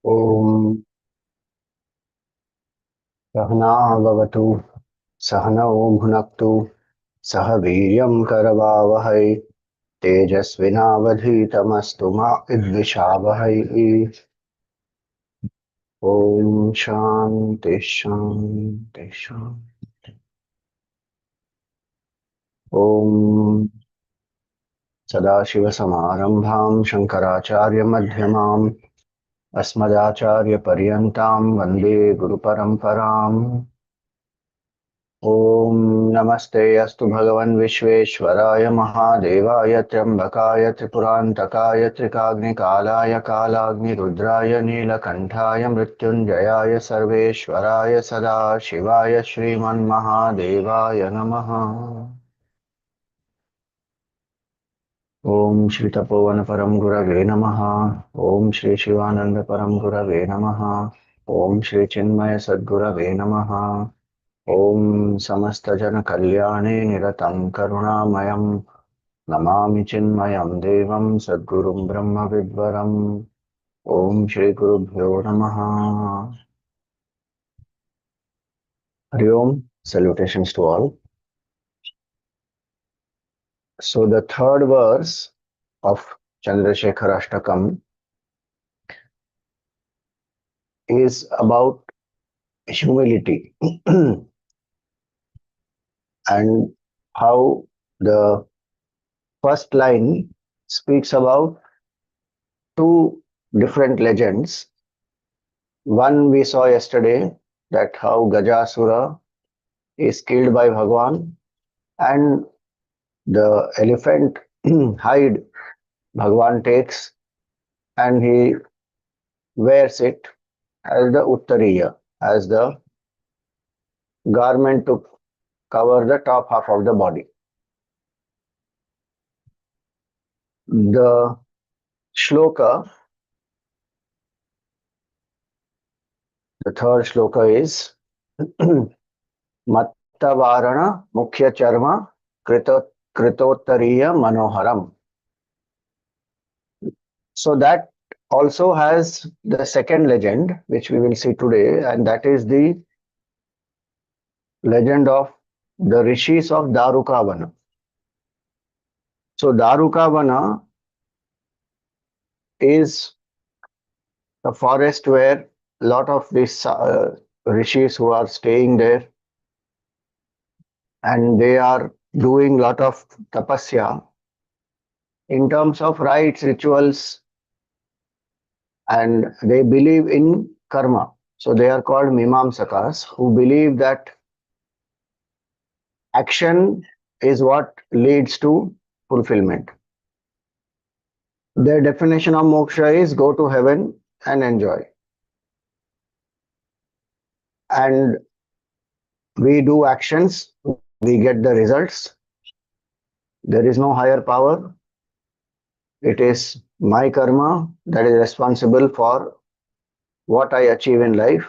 ॐ सहना भवतु सहनौ भुनक्तु सह वीर्यं करवावहै तेजस्विनावधीतमस्तु मा विद्विषावहै। ॐ शान्ति शान्ति शान्ति। ॐ सदाशिवसमारम्भां शङ्कराचार्यमध्यमाम् अस्मदाचार्यपर्यन्तां वन्दे गुरुपरम्पराम्। ॐ नमस्ते अस्तु भगवन् विश्वेश्वराय महादेवाय त्र्यम्बकाय त्रिपुरान्तकाय त्रिकाग्निकालाय कालाग्निरुद्राय नीलकण्ठाय मृत्युञ्जयाय सर्वेश्वराय सदाशिवाय श्रीमन्महादेवाय नमः। ॐ श्री तपोवनपरं गुरवे नमः। ॐ श्री शिवानन्दपरं गुरवे नमः। ॐ श्री चिन्मय सद्गुरवे नमः। ॐ समस्तजनकल्याणे निरतं करुणामयं नमामि चिन्मयं देवं सद्गुरुं ब्रह्मविद्वरम्। ॐ श्रीगुरुभ्यो नमः। Hari Om, salutations to all. So the third verse of Chandrashekhara Ashtakam is about humility and how the first line speaks about two different legends. One we saw yesterday, that how Gajasura is killed by Bhagwan, and the elephant hide Bhagwan takes and he wears it as the Uttariya, as the garment to cover the top half of the body. The shloka, the third shloka is Mattavarana Mukhya Charma Kritottariya Manoharam. So that also has the second legend, which we will see today, and that is the legend of the rishis of Daruka-vana. So Daruka-vana is a forest where a lot of these rishis who are staying there, and they are doing a lot of tapasya in terms of rites, rituals, and they believe in karma. So they are called Mimamsakas, who believe that action is what leads to fulfillment. Their definition of moksha is go to heaven and enjoy. And we do actions, we get the results. There is no higher power. It is my karma that is responsible for what I achieve in life.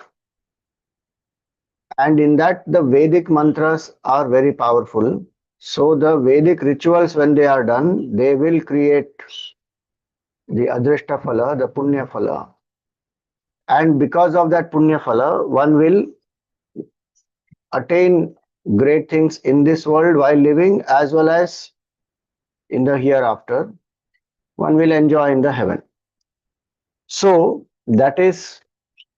And in that, the Vedic mantras are very powerful. So the Vedic rituals, when they are done, they will create the Adrishta Phala, the Punya Phala. And because of that Punya Phala, one will attain great things in this world while living, as well as in the hereafter. One will enjoy in the heaven. So that is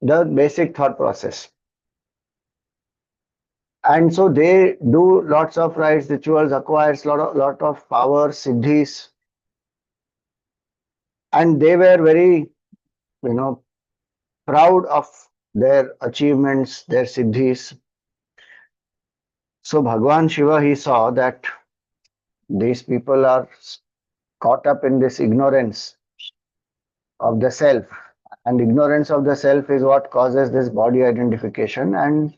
the basic thought process. And so they do lots of rites, rituals, acquires lot of power, siddhis, and they were very, proud of their achievements, their siddhis. So Bhagavan Shiva, he saw that these people are caught up in this ignorance of the self, and ignorance of the self is what causes this body identification, and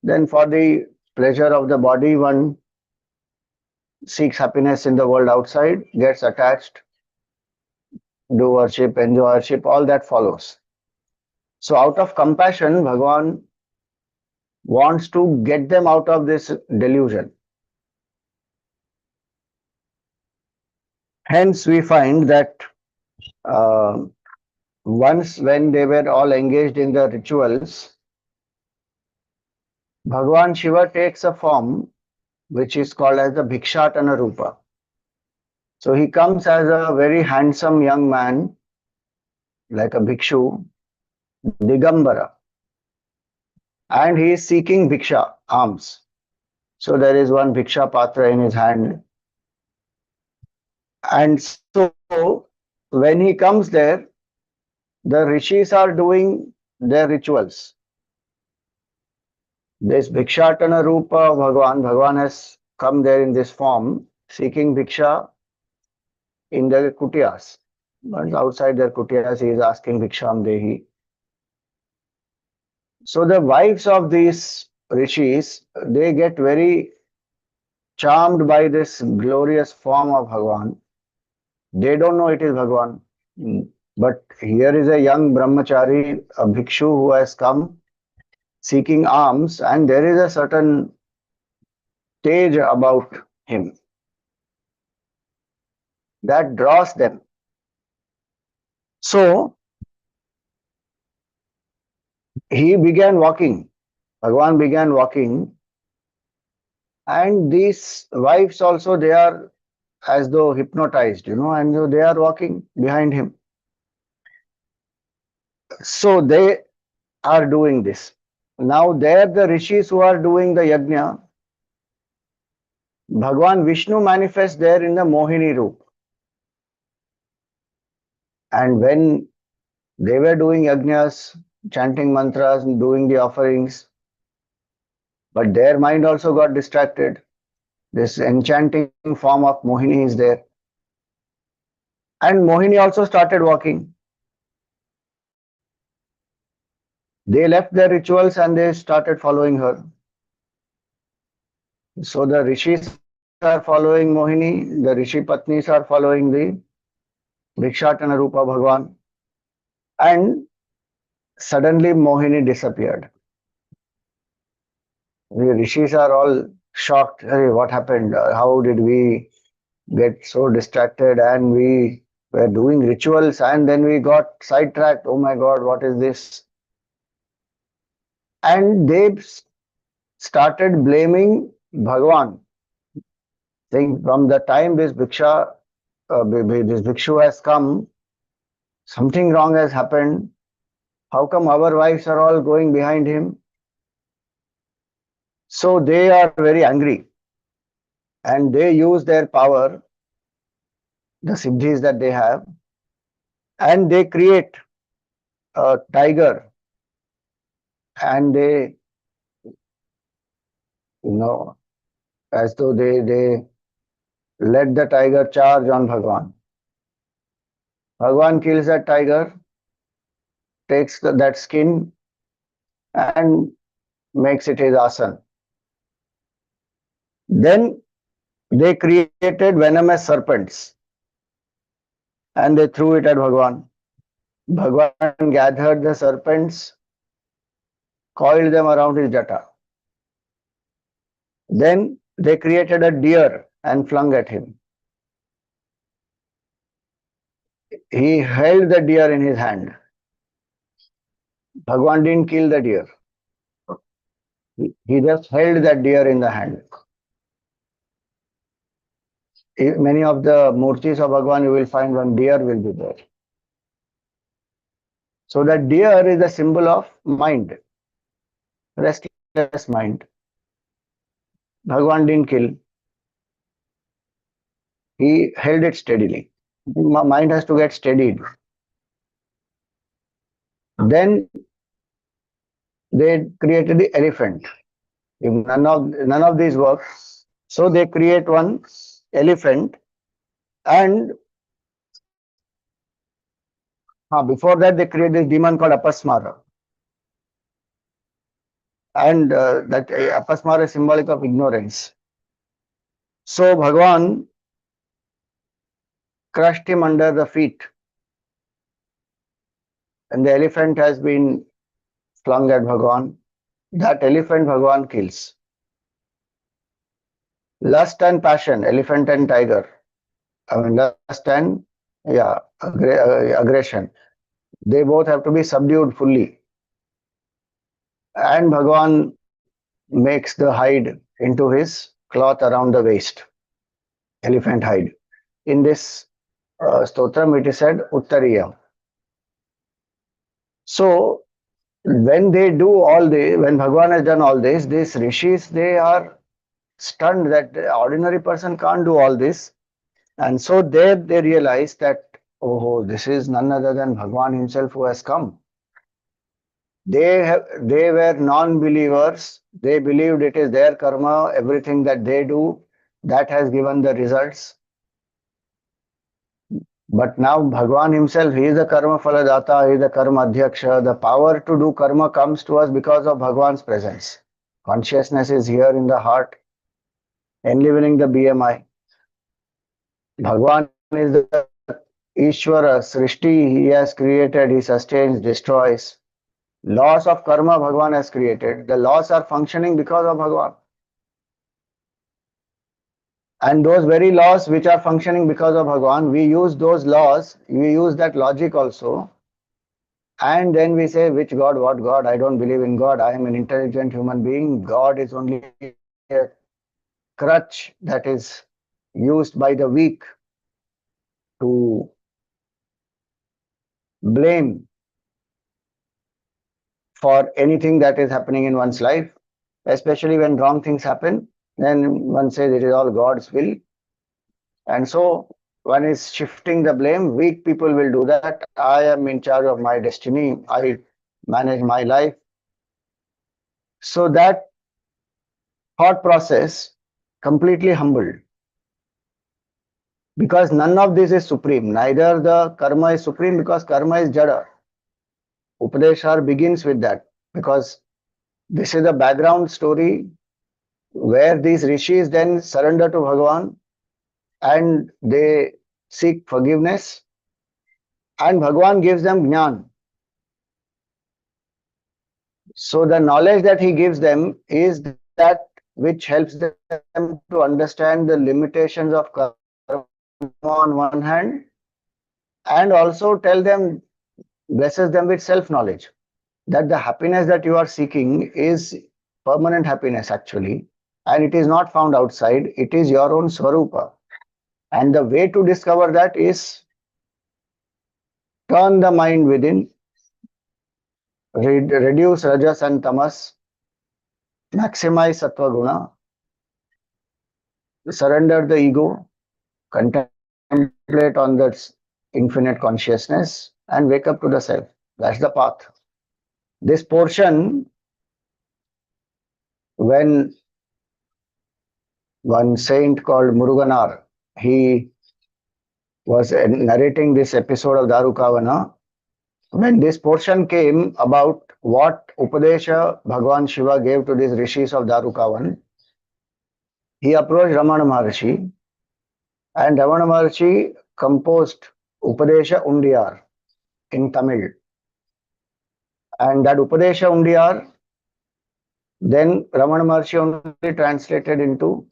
then for the pleasure of the body, one seeks happiness in the world outside, gets attached, do worship, enjoy worship, all that follows. So out of compassion, Bhagavan wants to get them out of this delusion. Hence we find that uh, once when they were all engaged in the rituals, Bhagavan Shiva takes a form which is called as the Bhikshatana Rupa. So he comes as a very handsome young man, like a bhikshu, Digambara, and he is seeking bhiksha, alms. So there is one bhiksha patra in his hand. And so when he comes there, the rishis are doing their rituals. This Bhikshatana Rupa of Bhagavan has come there in this form, seeking bhiksha in their kutiyas. But outside their kutiyas, he is asking bhiksham dehi. So the wives of these rishis, they get very charmed by this glorious form of Bhagavan. They don't know it is Bhagavan. But here is a young brahmachari, a bhikshu who has come seeking alms, and there is a certain stage about him that draws them. So he began walking. Bhagavan began walking, and these wives also, they are as though hypnotized, and so they are walking behind him. So they are doing this. Now there the rishis who are doing the yajna, Bhagavan Vishnu manifests there in the Mohini Roop. And when they were doing yajnas, chanting mantras, and doing the offerings, but their mind also got distracted. This enchanting form of Mohini is there. And Mohini also started walking. They left their rituals and they started following her. So the rishis are following Mohini, the rishi patnis are following the Bhikshatana Rupa Bhagavan. And suddenly Mohini disappeared. The rishis are all shocked. Hey, what happened? How did we get so distracted? And we were doing rituals and then we got sidetracked. Oh my God, what is this? And they started blaming Bhagavan, saying from the time this this bhikshu has come, something wrong has happened. How come our wives are all going behind him? So they are very angry and they use their power, the siddhis that they have, and they create a tiger and they, you know, as though they let the tiger charge on Bhagavan. Bhagavan kills that tiger, takes that skin and makes it his asan. Then they created venomous serpents and they threw it at Bhagavan. Bhagavan gathered the serpents, coiled them around his jata. Then they created a deer and flung at him. He held the deer in his hand. Bhagavan didn't kill the deer. He just held that deer in the hand. Many of the murtis of Bhagavan, you will find one deer will be there. So that deer is a symbol of mind, restless mind. Bhagavan didn't kill. He held it steadily. Mind has to get steadied. Then they created the elephant. If none of these works, so they create one elephant, and before that they create this demon called Apasmara, and that Apasmara is symbolic of ignorance. So Bhagavan crushed him under the feet, and the elephant has been flung at Bhagavan. That elephant Bhagavan kills. Lust and passion, elephant and tiger. I mean, lust and aggression. They both have to be subdued fully. And Bhagavan makes the hide into his cloth around the waist, elephant hide. In this stotram, it is said Uttariyam. So when they do all this, when Bhagavan has done all this, these rishis, they are stunned that the ordinary person can't do all this. And so there they realize that, oh, this is none other than Bhagavan himself who has come. They were non-believers. They believed it is their karma, everything that they do, that has given the results. But now Bhagavan himself, he is the karma phaladata, he is the karma adhyaksha. The power to do karma comes to us because of Bhagavan's presence. Consciousness is here in the heart, enlivening the BMI. Bhagavan is the Ishvara, Srishti, he has created, he sustains, destroys. Laws of karma Bhagavan has created. The laws are functioning because of Bhagavan. And those very laws which are functioning because of Bhagavan, we use those laws, we use that logic also. And then we say, which God, what God? I don't believe in God. I am an intelligent human being. God is only a crutch that is used by the weak to blame for anything that is happening in one's life, especially when wrong things happen. Then one says it is all God's will. And so one is shifting the blame. Weak people will do that. I am in charge of my destiny. I manage my life. So that thought process completely humbled. Because none of this is supreme. Neither the karma is supreme because karma is jada. Upadeshar begins with that because this is the background story where these rishis then surrender to Bhagavan and they seek forgiveness and Bhagavan gives them jnana. So the knowledge that he gives them is that which helps them to understand the limitations of karma on one hand and also tell them, blesses them with self-knowledge that the happiness that you are seeking is permanent happiness actually and it is not found outside, it is your own swarupa. And the way to discover that is turn the mind within, reduce rajas and tamas, maximize sattva guna, surrender the ego, contemplate on that infinite consciousness and wake up to the self. That's the path. This portion, when one saint called Muruganar, he was narrating this episode of Daruka-vana. When this portion came about what Upadesha Bhagavan Shiva gave to these rishis of Daruka-vana, he approached Ramana Maharshi and Ramana Maharshi composed Upadesha Undiyar in Tamil. And that Upadesha Undiyar, then Ramana Maharshi only translated into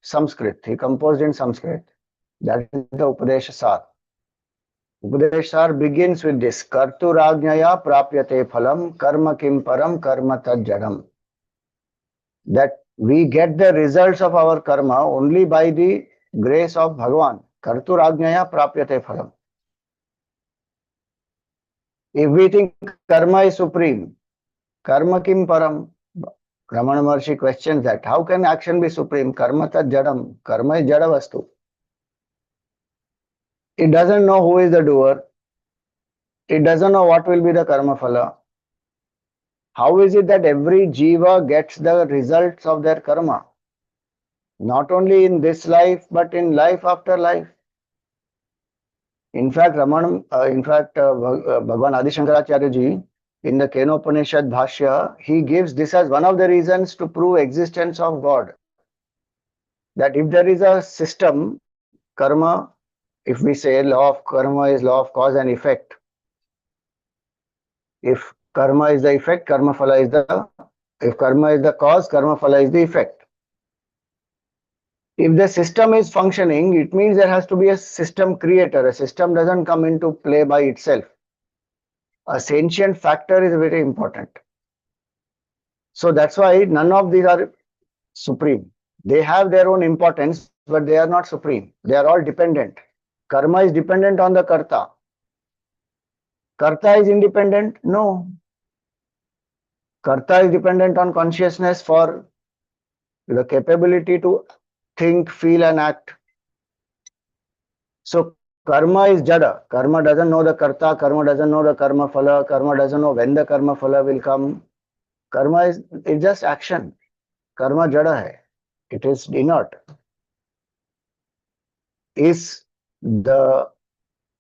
Sanskrit. He composed in Sanskrit. That is the Upadesha Sar. Upadesha Sar begins with this: Karturajnaya prapyate phalam karma kim param karma tad jadam. That we get the results of our karma only by the grace of Bhagavan. Karturajnaya prapyate phalam. If we think karma is supreme, karma kim param? Ramana Maharshi questions that. How can action be supreme? Karma tad jadam. Karma is jada vastu. It doesn't know who is the doer. It doesn't know what will be the karma phala. How is it that every jiva gets the results of their karma? Not only in this life, but in life after life. In fact, Bhagavan Adi Shankaracharya ji, in the Kenopanishad Bhashya, he gives this as one of the reasons to prove existence of God. That if there is a system, karma, if we say law of karma is law of cause and effect, if karma is the effect, karma phala is the, if karma is the cause, karma phala is the effect. If the system is functioning, it means there has to be a system creator. A system doesn't come into play by itself. A sentient factor is very important. So that's why none of these are supreme. They have their own importance, but they are not supreme. They are all dependent. Karma is dependent on the karta. Karta is independent? No. Karta is dependent on consciousness for the capability to think, feel, and act. So karma is jada. Karma doesn't know the karta, karma doesn't know the karma phala, karma doesn't know when the karma phala will come. Karma is it's just action. Karma jada hai. It is inert. Is the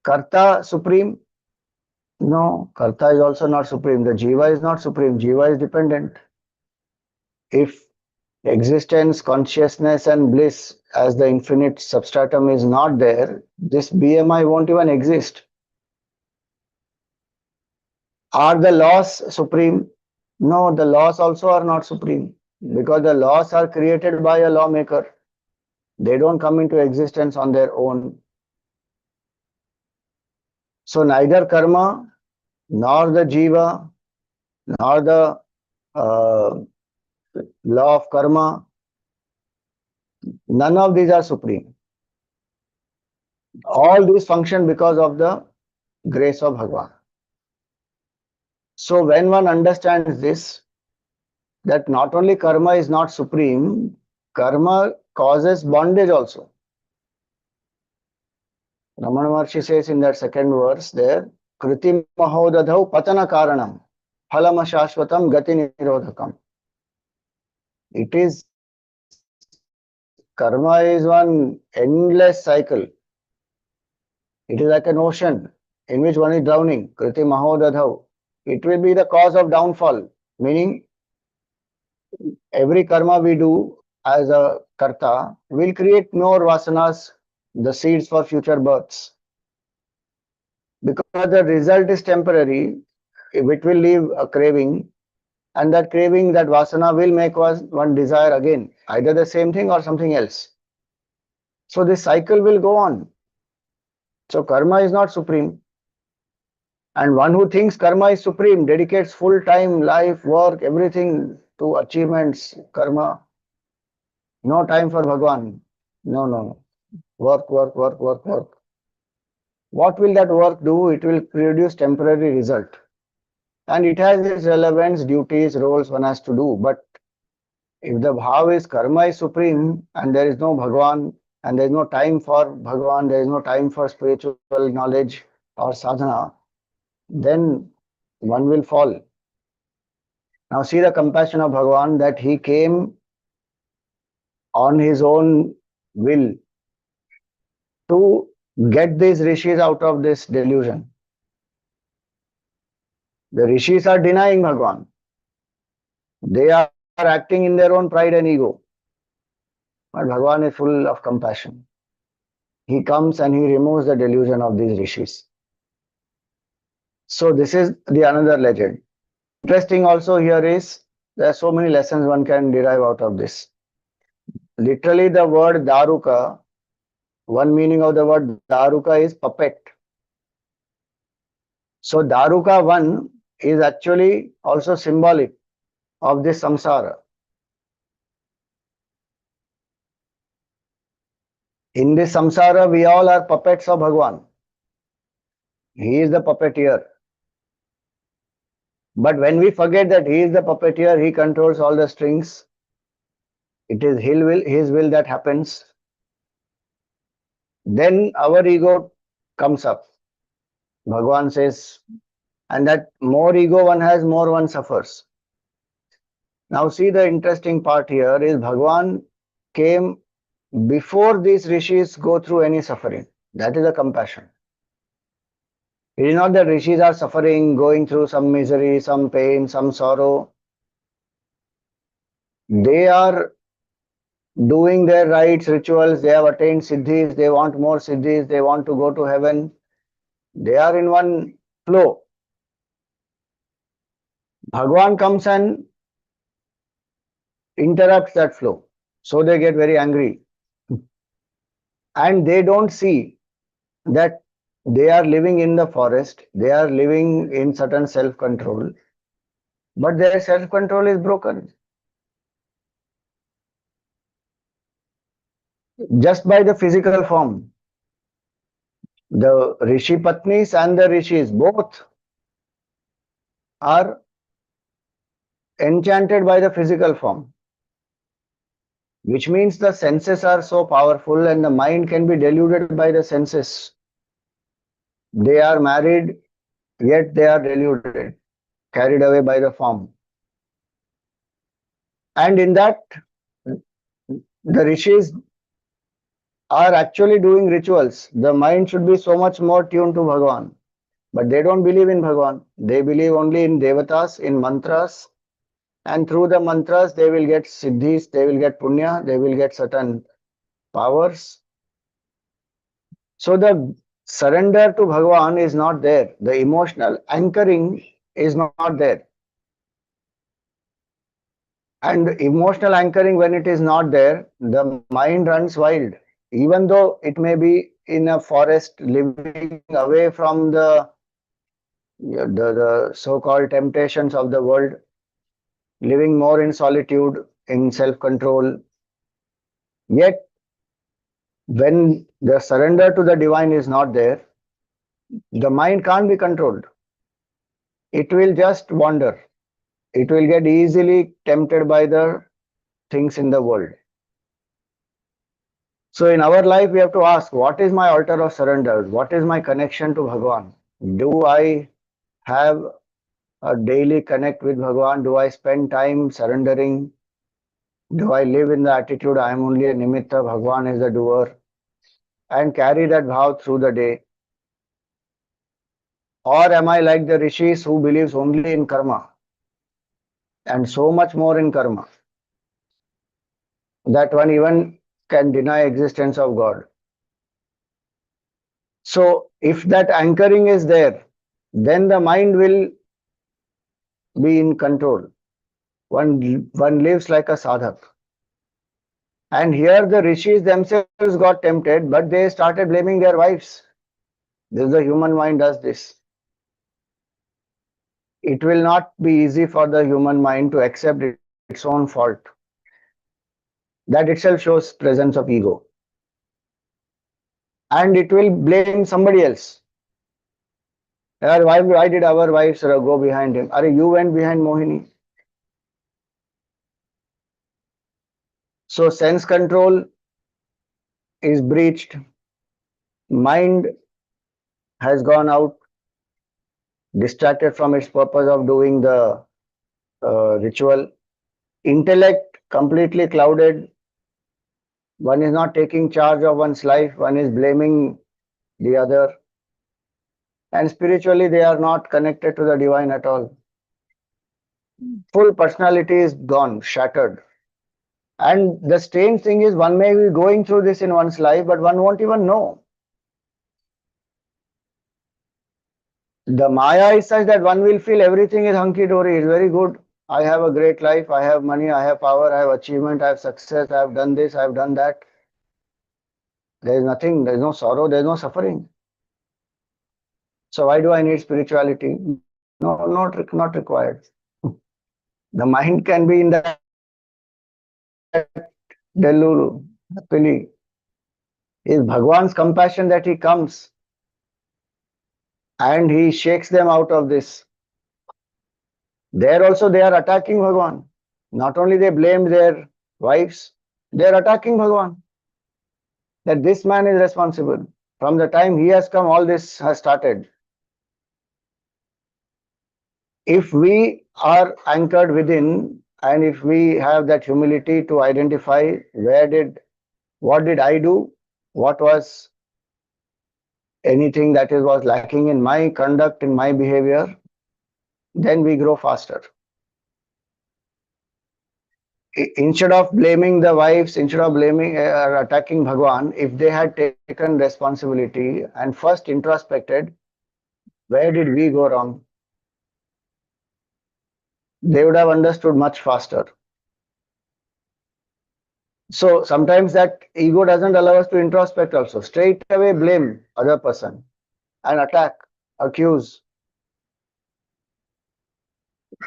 karta supreme? No, karta is also not supreme. The jiva is not supreme. Jiva is dependent. If existence, consciousness, and bliss as the infinite substratum is not there, this BMI won't even exist. Are the laws supreme? No, the laws also are not supreme because the laws are created by a lawmaker. They don't come into existence on their own. So neither karma, nor the jiva, nor the uh, law of karma, none of these are supreme. All these function because of the grace of Bhagavan. So when one understands this, that not only karma is not supreme, karma causes bondage also. Ramana Maharshi says in that second verse there, Kriti mahodadhau patana karanam, phalama shashvatam gati nirodhakam. It is, karma is one endless cycle. It is like an ocean in which one is drowning. Kriti mahodadhau. It will be the cause of downfall, meaning every karma we do as a karta will create more vasanas, the seeds for future births. Because the result is temporary, it will leave a craving, and that craving, that vasana will make one desire again, either the same thing or something else. So this cycle will go on. So karma is not supreme. And one who thinks karma is supreme dedicates full time, life, work, everything to achievements, karma. No time for Bhagwan. No, no, no. Work, work, work, work, work. What will that work do? It will produce temporary result. And it has its relevance, duties, roles one has to do. But if the bhav is karma is supreme and there is no Bhagwan and there is no time for Bhagwan, there is no time for spiritual knowledge or sadhana, then one will fall. Now see the compassion of Bhagwan that he came on his own will to get these rishis out of this delusion. The rishis are denying Bhagwan. They are acting in their own pride and ego. But Bhagwan is full of compassion. He comes and he removes the delusion of these rishis. So this is the another legend. Interesting also here is there are so many lessons one can derive out of this. Literally the word Daruka, one meaning of the word Daruka is puppet. So Daruka-vana is actually also symbolic of this samsara. In this samsara, we all are puppets of Bhagwan. He is the puppeteer. But when we forget that he is the puppeteer, he controls all the strings. It is his will that happens. Then our ego comes up. Bhagwan says, and that more ego one has, more one suffers. Now see the interesting part here is Bhagwan came before these rishis go through any suffering. That is the compassion. It is not that rishis are suffering, going through some misery, some pain, some sorrow. They are doing their rites, rituals, they have attained siddhis, they want more siddhis, they want to go to heaven. They are in one flow. Bhagwan comes and interrupts that flow. So they get very angry. And they don't see that They are living in the forest, they are living in certain self-control, but their self-control is broken. Just by the physical form. The Rishi Patnis and the Rishis both are enchanted by the physical form, which means the senses are so powerful and the mind can be deluded by the senses. They are married, yet they are deluded, carried away by the form. And in that, the Rishis are actually doing rituals. The mind should be so much more tuned to Bhagavan. But they don't believe in Bhagavan. They believe only in devatas, in mantras, and through the mantras they will get siddhis, they will get punya, they will get certain powers. So the surrender to Bhagavan is not there. The emotional anchoring is not there. And emotional anchoring, when it is not there, the mind runs wild. Even though it may be in a forest, living away from the so-called temptations of the world, living more in solitude, in self-control, yet when the surrender to the divine is not there, the mind can't be controlled. It will just wander. It will get easily tempted by the things in the world. So in our life, we have to ask, what is my altar of surrender? What is my connection to Bhagavan? Do I have a daily connect with Bhagavan? Do I spend time surrendering? Do I live in the attitude I am only a nimitta, Bhagavan is the doer, and carry that bhav through the day? Or am I like the rishis who believes only in karma and so much more in karma that one even can deny existence of God? So if that anchoring is there, then the mind will be in control. One lives like a sadhak. And here the rishis themselves got tempted, but they started blaming their wives. This the human mind does this. It will not be easy for the human mind to accept its own fault. That itself shows presence of ego. And it will blame somebody else. Why did our wives go behind him? You went behind Mohini. So sense control is breached. Mind has gone out, distracted from its purpose of doing the ritual. Intellect completely clouded. One is not taking charge of one's life. One is blaming the other. And spiritually, they are not connected to the divine at all. Full personality is gone, shattered. And the strange thing is, one may be going through this in one's life, but one won't even know. The Maya is such that one will feel everything is hunky-dory, it's very good. I have a great life, I have money, I have power, I have achievement, I have success, I have done this, I have done that. There is nothing, there is no sorrow, there is no suffering. So why do I need spirituality? No, not required. The mind can be in that delulu, happily. It's Bhagwan's compassion that he comes and he shakes them out of this. There also they are attacking Bhagwan. Not only they blamed their wives, they are attacking Bhagwan. That this man is responsible. From the time he has come, all this has started. If we are anchored within and if we have that humility to identify what did I do, what was anything that was lacking in my conduct, in my behavior, then we grow faster. Instead of blaming the wives, instead of blaming or attacking Bhagwan, if they had taken responsibility and first introspected, where did we go wrong? They would have understood much faster. So sometimes that ego doesn't allow us to introspect also. Straight away blame other person. and attack, accuse.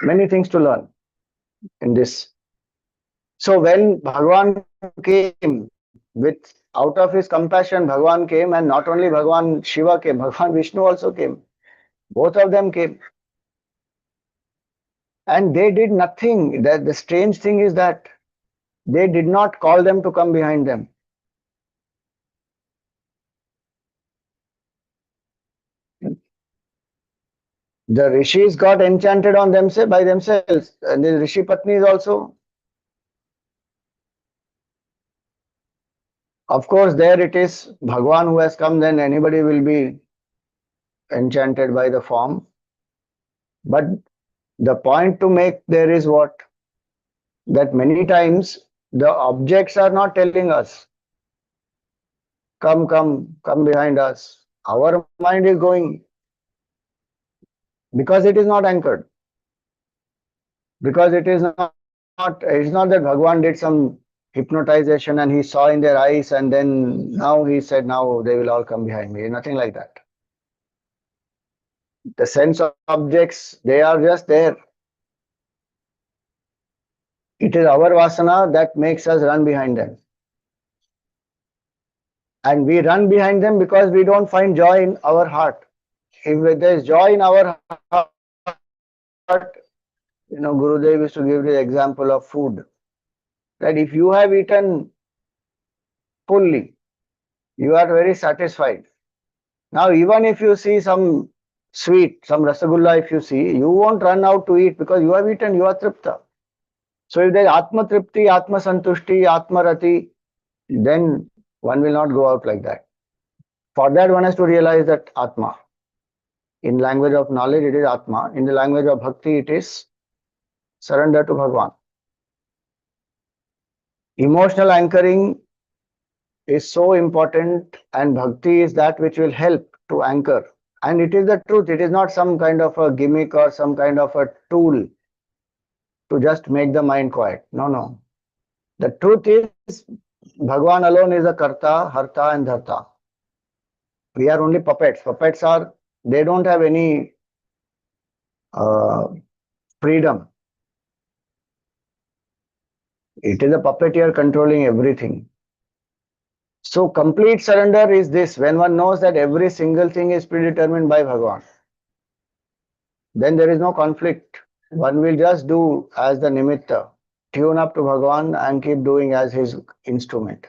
Many things to learn in this. So when Bhagavan came with out of his compassion, Bhagavan came, and not only Bhagavan Shiva came, Bhagavan Vishnu also came. Both of them came. And they did nothing. The strange thing is that they did not call them to come behind them. The rishis got enchanted on themselves by themselves. And the rishi patnis also. Of course, there it is Bhagwan who has come, then anybody will be enchanted by the form. But the point to make there is what? That many times the objects are not telling us, come behind us. Our mind is going because it is not anchored. Because it's not that Bhagwan did some hypnotization and he saw in their eyes and then now he said, now they will all come behind me. Nothing like that. The sense of objects, they are just there. It is our vasana that makes us run behind them. And we run behind them because we don't find joy in our heart. If there is joy in our heart, Gurudev used to give the example of food. That if you have eaten fully, you are very satisfied. Now, even if you see some sweet, some rasagulla, if you see, you won't run out to eat because you have eaten, you are tripta. So if there is Atma Tripti, Atma Santushti, Atma Rati, then one will not go out like that. For that, one has to realize that Atma. In language of knowledge, it is Atma. In the language of Bhakti, it is surrender to Bhagwan. Emotional anchoring is so important, and Bhakti is that which will help to anchor. And it is the truth. It is not some kind of a gimmick or some kind of a tool to just make the mind quiet. No. The truth is, Bhagwan alone is a Karta, Harta and Dharta. We are only puppets. Puppets they don't have any freedom. It is a puppeteer controlling everything. So complete surrender is this, when one knows that every single thing is predetermined by Bhagwan. Then there is no conflict. One will just do as the nimitta, tune up to Bhagwan and keep doing as his instrument.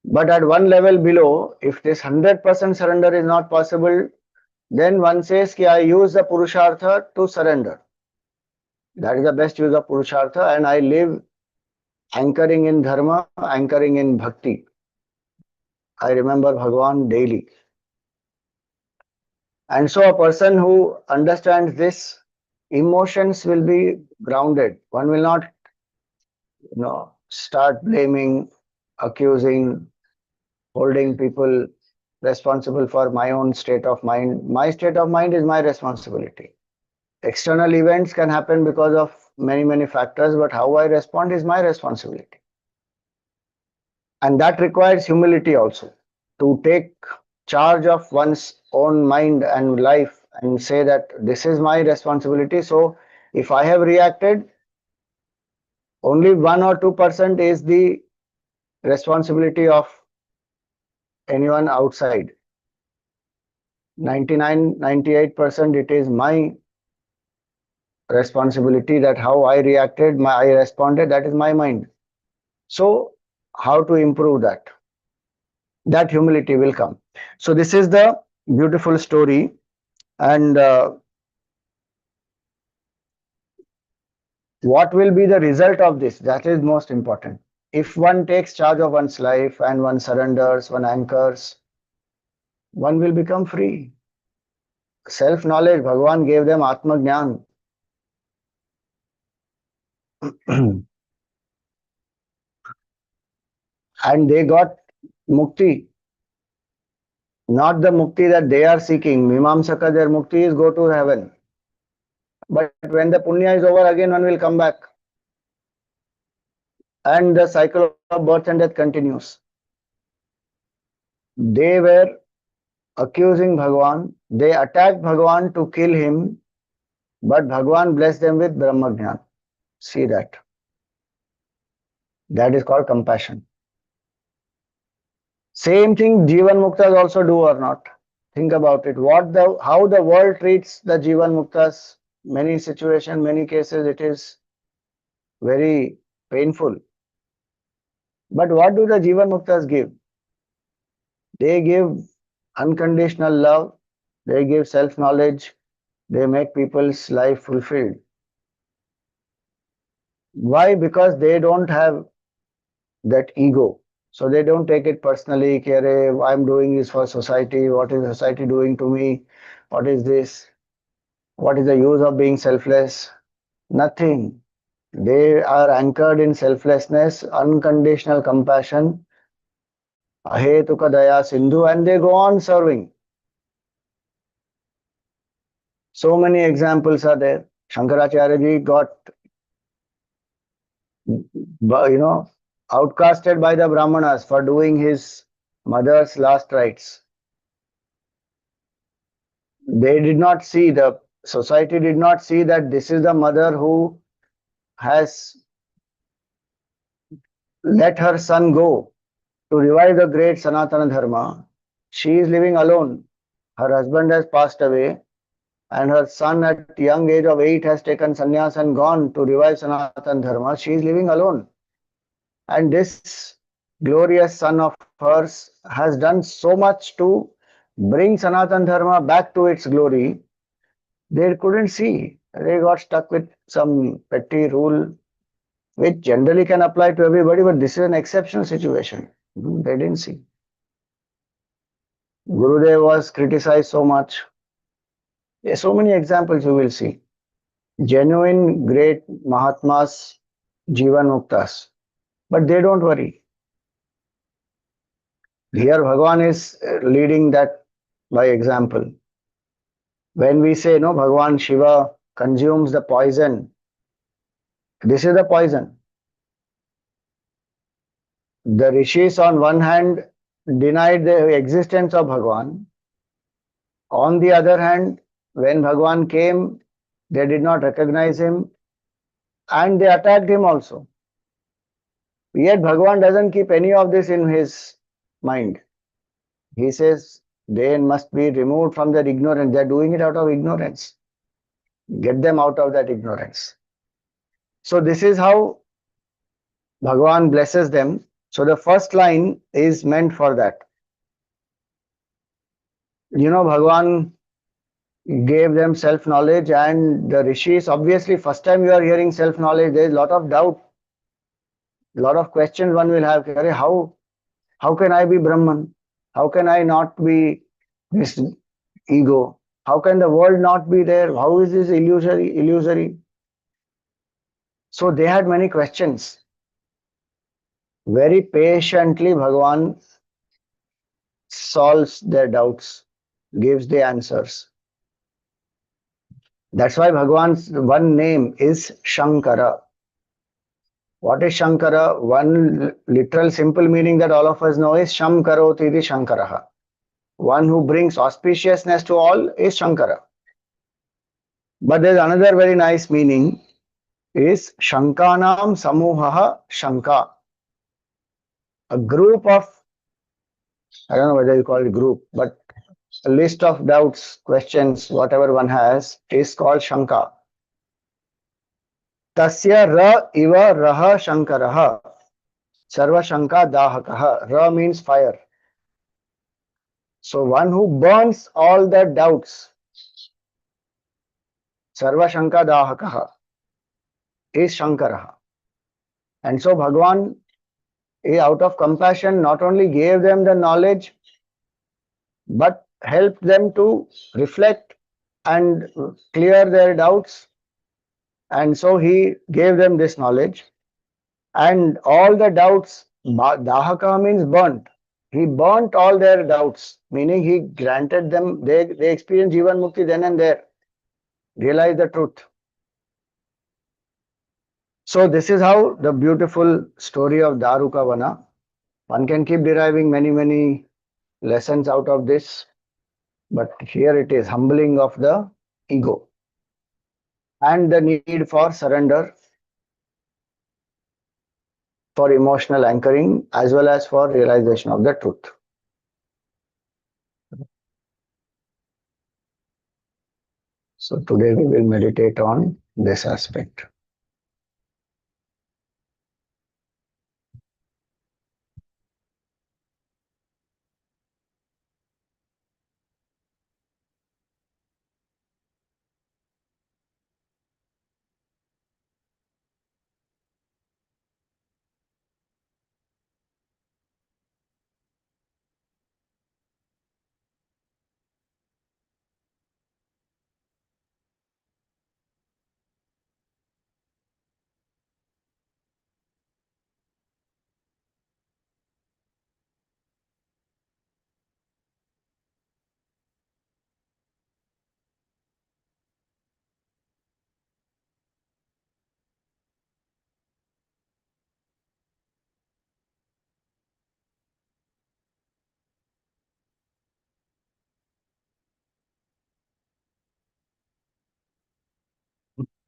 But at one level below, if this 100% surrender is not possible, then one says, ki I use the Purushartha to surrender. That is the best use of Purushartha, and I live anchoring in Dharma, anchoring in Bhakti. I remember Bhagwan daily. And so a person who understands this, emotions will be grounded. One will not, start blaming, accusing, holding people responsible for my own state of mind. My state of mind is my responsibility. External events can happen because of many factors, but how I respond is my responsibility. And that requires humility also, to take charge of one's own mind and life and say that this is my responsibility. So if I have reacted, only 1 or 2% is the responsibility of anyone outside. 99-98% it is my responsibility, that how I reacted, I responded, that is my mind. So how to improve that? That humility will come. So this is the beautiful story, and what will be the result of this? That is most important. If one takes charge of one's life and one surrenders, one anchors, one will become free. Self-knowledge, Bhagavan gave them Atma Jnana. And they got mukti. Not the mukti that they are seeking. Mimamsaka, their mukti is go to heaven. But when the punya is over, again one will come back. And the cycle of birth and death continues. They were accusing Bhagavan. They attacked Bhagavan to kill him, but Bhagavan blessed them with Brahma Jnana. See that. That is called compassion. Same thing Jivan Muktas also do or not. Think about it. How the world treats the Jivan Muktas. Many situations, many cases, it is very painful. But what do the Jivan Muktas give? They give unconditional love. They give self-knowledge. They make people's life fulfilled. Why? Because they don't have that ego. So they don't take it personally. I'm doing this for society. What is society doing to me? What is this? What is the use of being selfless? Nothing. They are anchored in selflessness, unconditional compassion, ahetuka daya sindhu, and they go on serving. So many examples are there. Shankaracharya ji got, outcasted by the Brahmanas for doing his mother's last rites. They did not see, the society did not see that this is the mother who has let her son go to revive the great Sanatana Dharma. She is living alone. Her husband has passed away, and her son at young age of 8 has taken sannyas and gone to revive Sanatana Dharma. She is living alone. And this glorious son of hers has done so much to bring Sanatana Dharma back to its glory. They couldn't see. They got stuck with some petty rule, which generally can apply to everybody, but this is an exceptional situation. They didn't see. Gurudev was criticized so much. There are so many examples you will see. Genuine great Mahatmas, Jivan Muktas, but they don't worry. Here Bhagavan is leading that by example. When we say, no, Bhagavan Shiva consumes the poison, this is the poison. The rishis on one hand denied the existence of Bhagavan. On the other hand, when Bhagavan came, they did not recognize him and they attacked him also. Yet Bhagavan doesn't keep any of this in his mind. He says they must be removed from their ignorance. They are doing it out of ignorance. Get them out of that ignorance. So this is how Bhagavan blesses them. So the first line is meant for that. Bhagavan gave them self-knowledge, and the rishis, obviously first time you are hearing self-knowledge, there is a lot of doubt, a lot of questions one will have. How can I be Brahman? How can I not be this ego? How can the world not be there? How is this illusory? So they had many questions. Very patiently Bhagavan solves their doubts, gives the answers. That's why Bhagavan's one name is Shankara. What is Shankara? One literal simple meaning that all of us know is Sham karoti iti Shankaraha. One who brings auspiciousness to all is Shankara. But there's another very nice meaning is Shankanam Samuhaha Shanka. A group of, I don't know whether you call it group, but a list of doubts, questions, whatever one has is called Shanka. Tasya ra iva raha shankaraha. Sarva shanka dahakaha. Ra means fire. So one who burns all the doubts, Sarva shanka dahakaha, is Shankaraha. And so Bhagavan, out of compassion, not only gave them the knowledge, but helped them to reflect and clear their doubts. And so he gave them this knowledge. And all the doubts, Dahaka means burnt. He burnt all their doubts, meaning he granted them, they experienced Jivan Mukti then and there, realized the truth. So this is how the beautiful story of Daruka-vana. One can keep deriving many lessons out of this. But here it is humbling of the ego and the need for surrender, for emotional anchoring, as well as for realization of the truth. So today we will meditate on this aspect.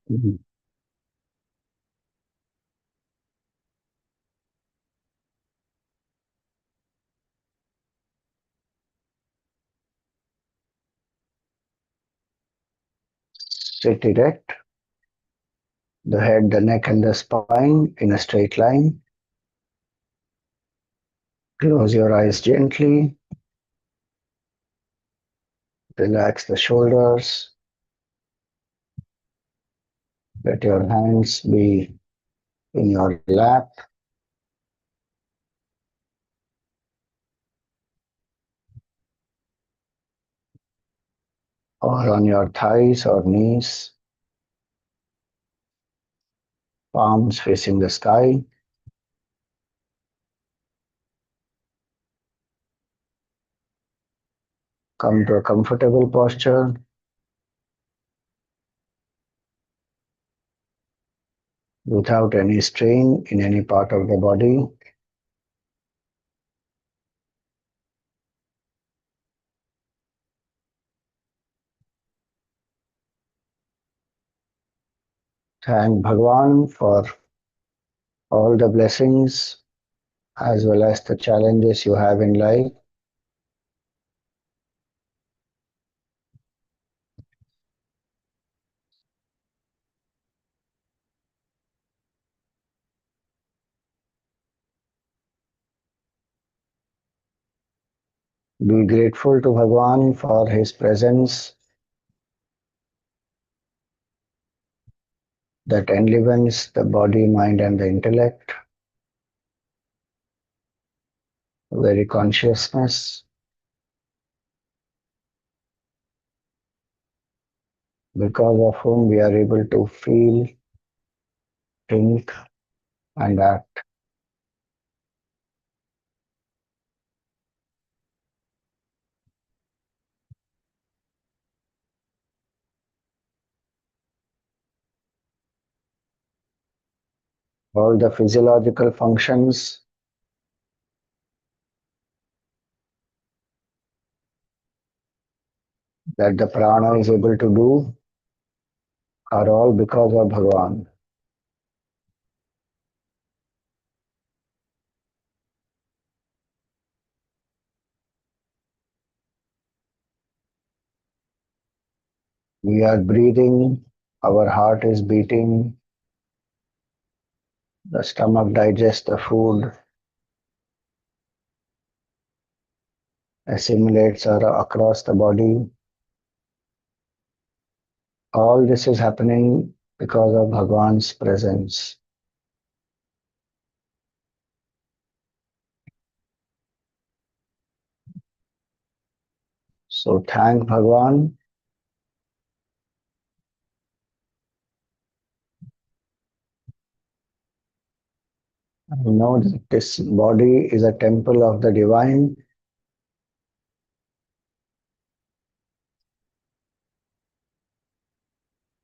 Mhm. Sit erect, the head, the neck, and the spine in a straight line. Close your eyes gently. Relax the shoulders. Let your hands be in your lap or on your thighs or knees, palms facing the sky. Come to a comfortable posture. Without any strain in any part of the body. Thank Bhagavan for all the blessings as well as the challenges you have in life. Be grateful to Bhagavan for his presence that enlivens the body, mind, and the intellect. Very consciousness, because of whom we are able to feel, think, and act. All the physiological functions that the prana is able to do are all because of Bhagavan. We are breathing, our heart is beating, the stomach digests the food, assimilates across the body. All this is happening because of Bhagavan's presence. So thank Bhagavan. I know that this body is a temple of the divine.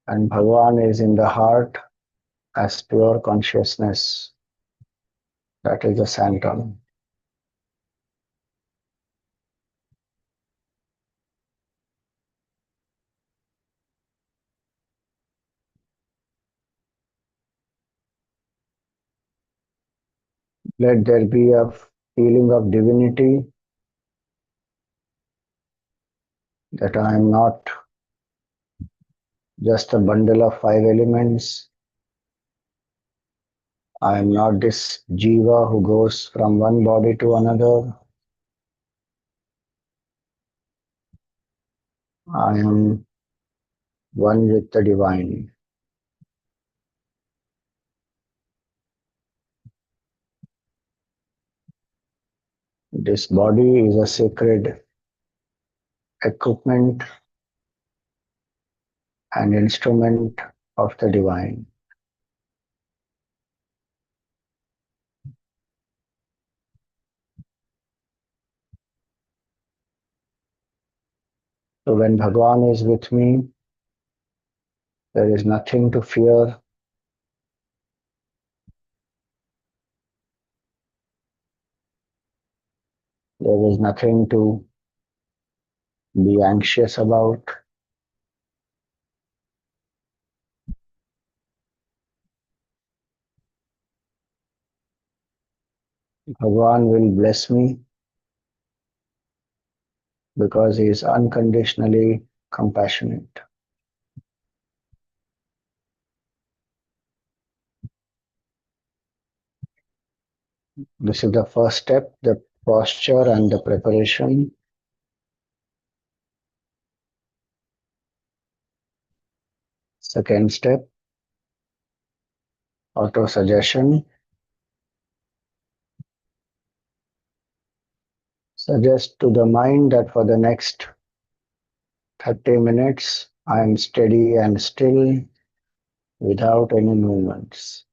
And Bhagavan is in the heart as pure consciousness. That is the sanctum. Let there be a feeling of divinity, that I am not just a bundle of five elements. I am not this jiva who goes from one body to another. I am one with the divine. This body is a sacred equipment and instrument of the divine. So when Bhagavan is with me, there is nothing to fear. There is nothing to be anxious about. Bhagavan will bless me because he is unconditionally compassionate. This is the first step, the posture and the preparation. Second step, auto-suggestion. Suggest to the mind that for the next 30 minutes, I am steady and still without any movements.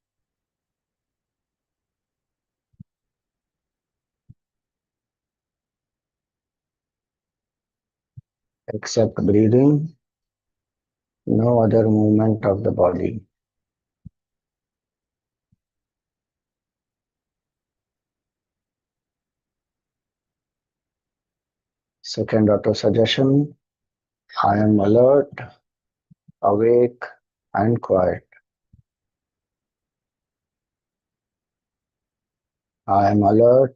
Except breathing, no other movement of the body. Second auto-suggestion, I am alert, awake and quiet. I am alert,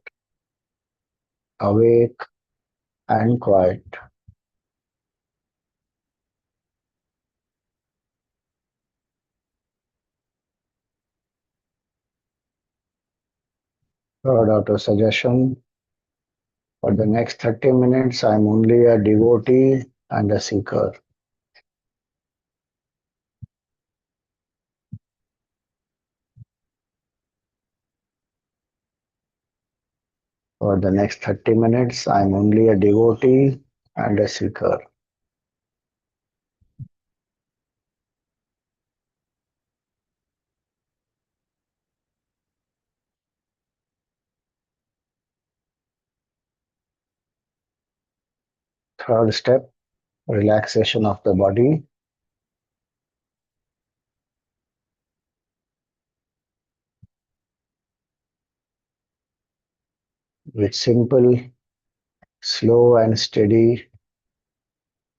awake and quiet. Third auto-suggestion, for the next 30 minutes, I am only a devotee and a seeker. For the next 30 minutes, I am only a devotee and a seeker. Third step, relaxation of the body. With simple, slow and steady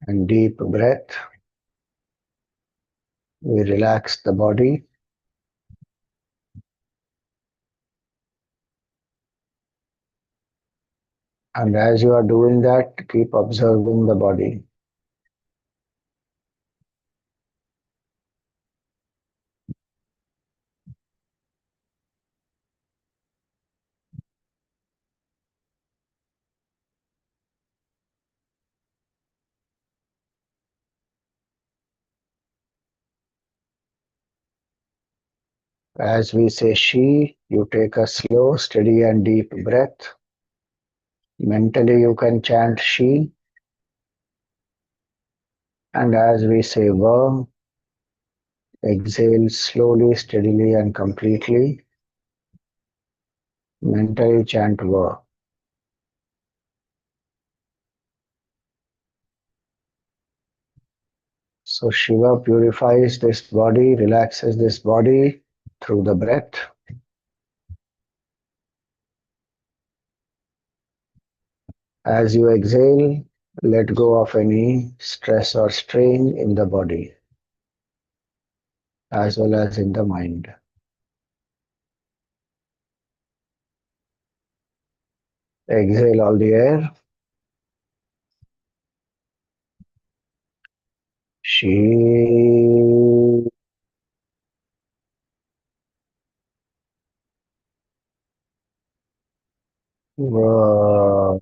and deep breath, we relax the body. And as you are doing that, keep observing the body. As we say she, you take a slow, steady and deep breath. Mentally you can chant she. And as we say va, exhale slowly, steadily and completely. Mentally chant va. So Shiva purifies this body, relaxes this body through the breath. As you exhale, let go of any stress or strain in the body, as well as in the mind. Exhale all the air. She. Wow.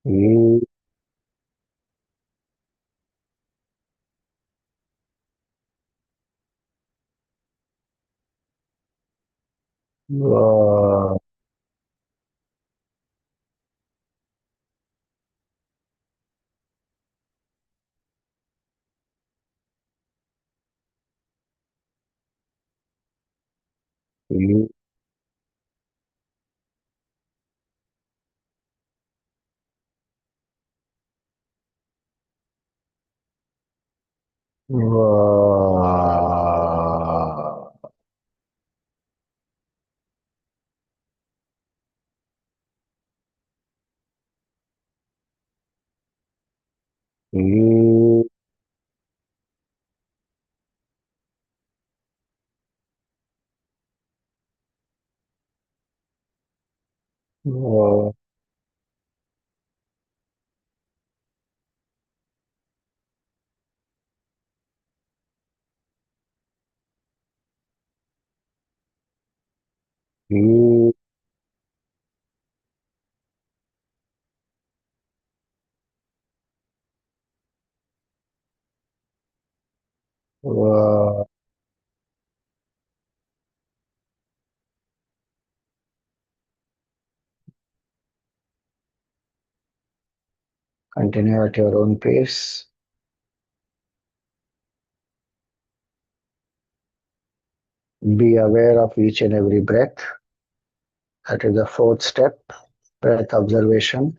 Wow. Wow. Wow. Wow. Continue at your own pace. Be aware of each and every breath. That is the fourth step, breath observation.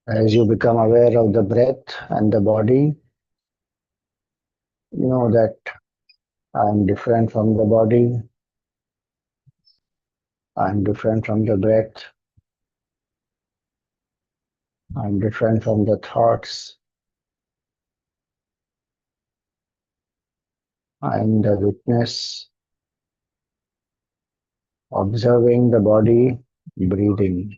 As you become aware of the breath and the body, know that I'm different from the body, I'm different from the breath, I'm different from the thoughts, I'm the witness, observing the body, breathing.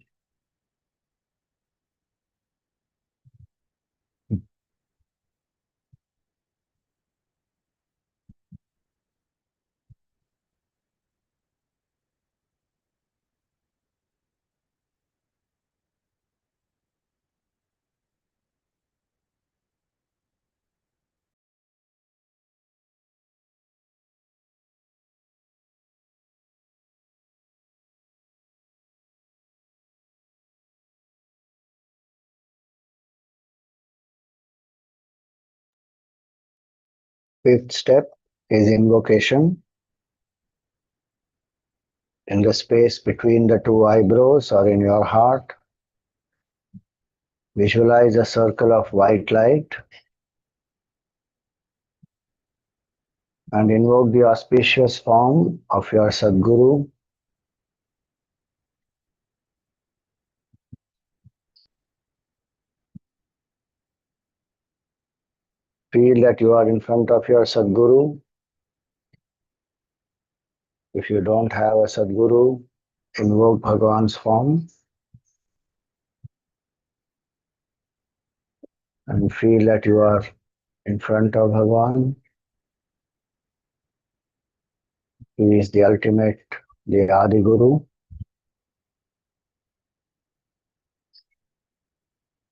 Fifth step is invocation. In the space between the two eyebrows or in your heart, visualize a circle of white light and invoke the auspicious form of your Sadguru. Feel that you are in front of your Sadguru. If you don't have a Sadguru, invoke Bhagavan's form and feel that you are in front of Bhagavan. He is the ultimate, the Adi Guru.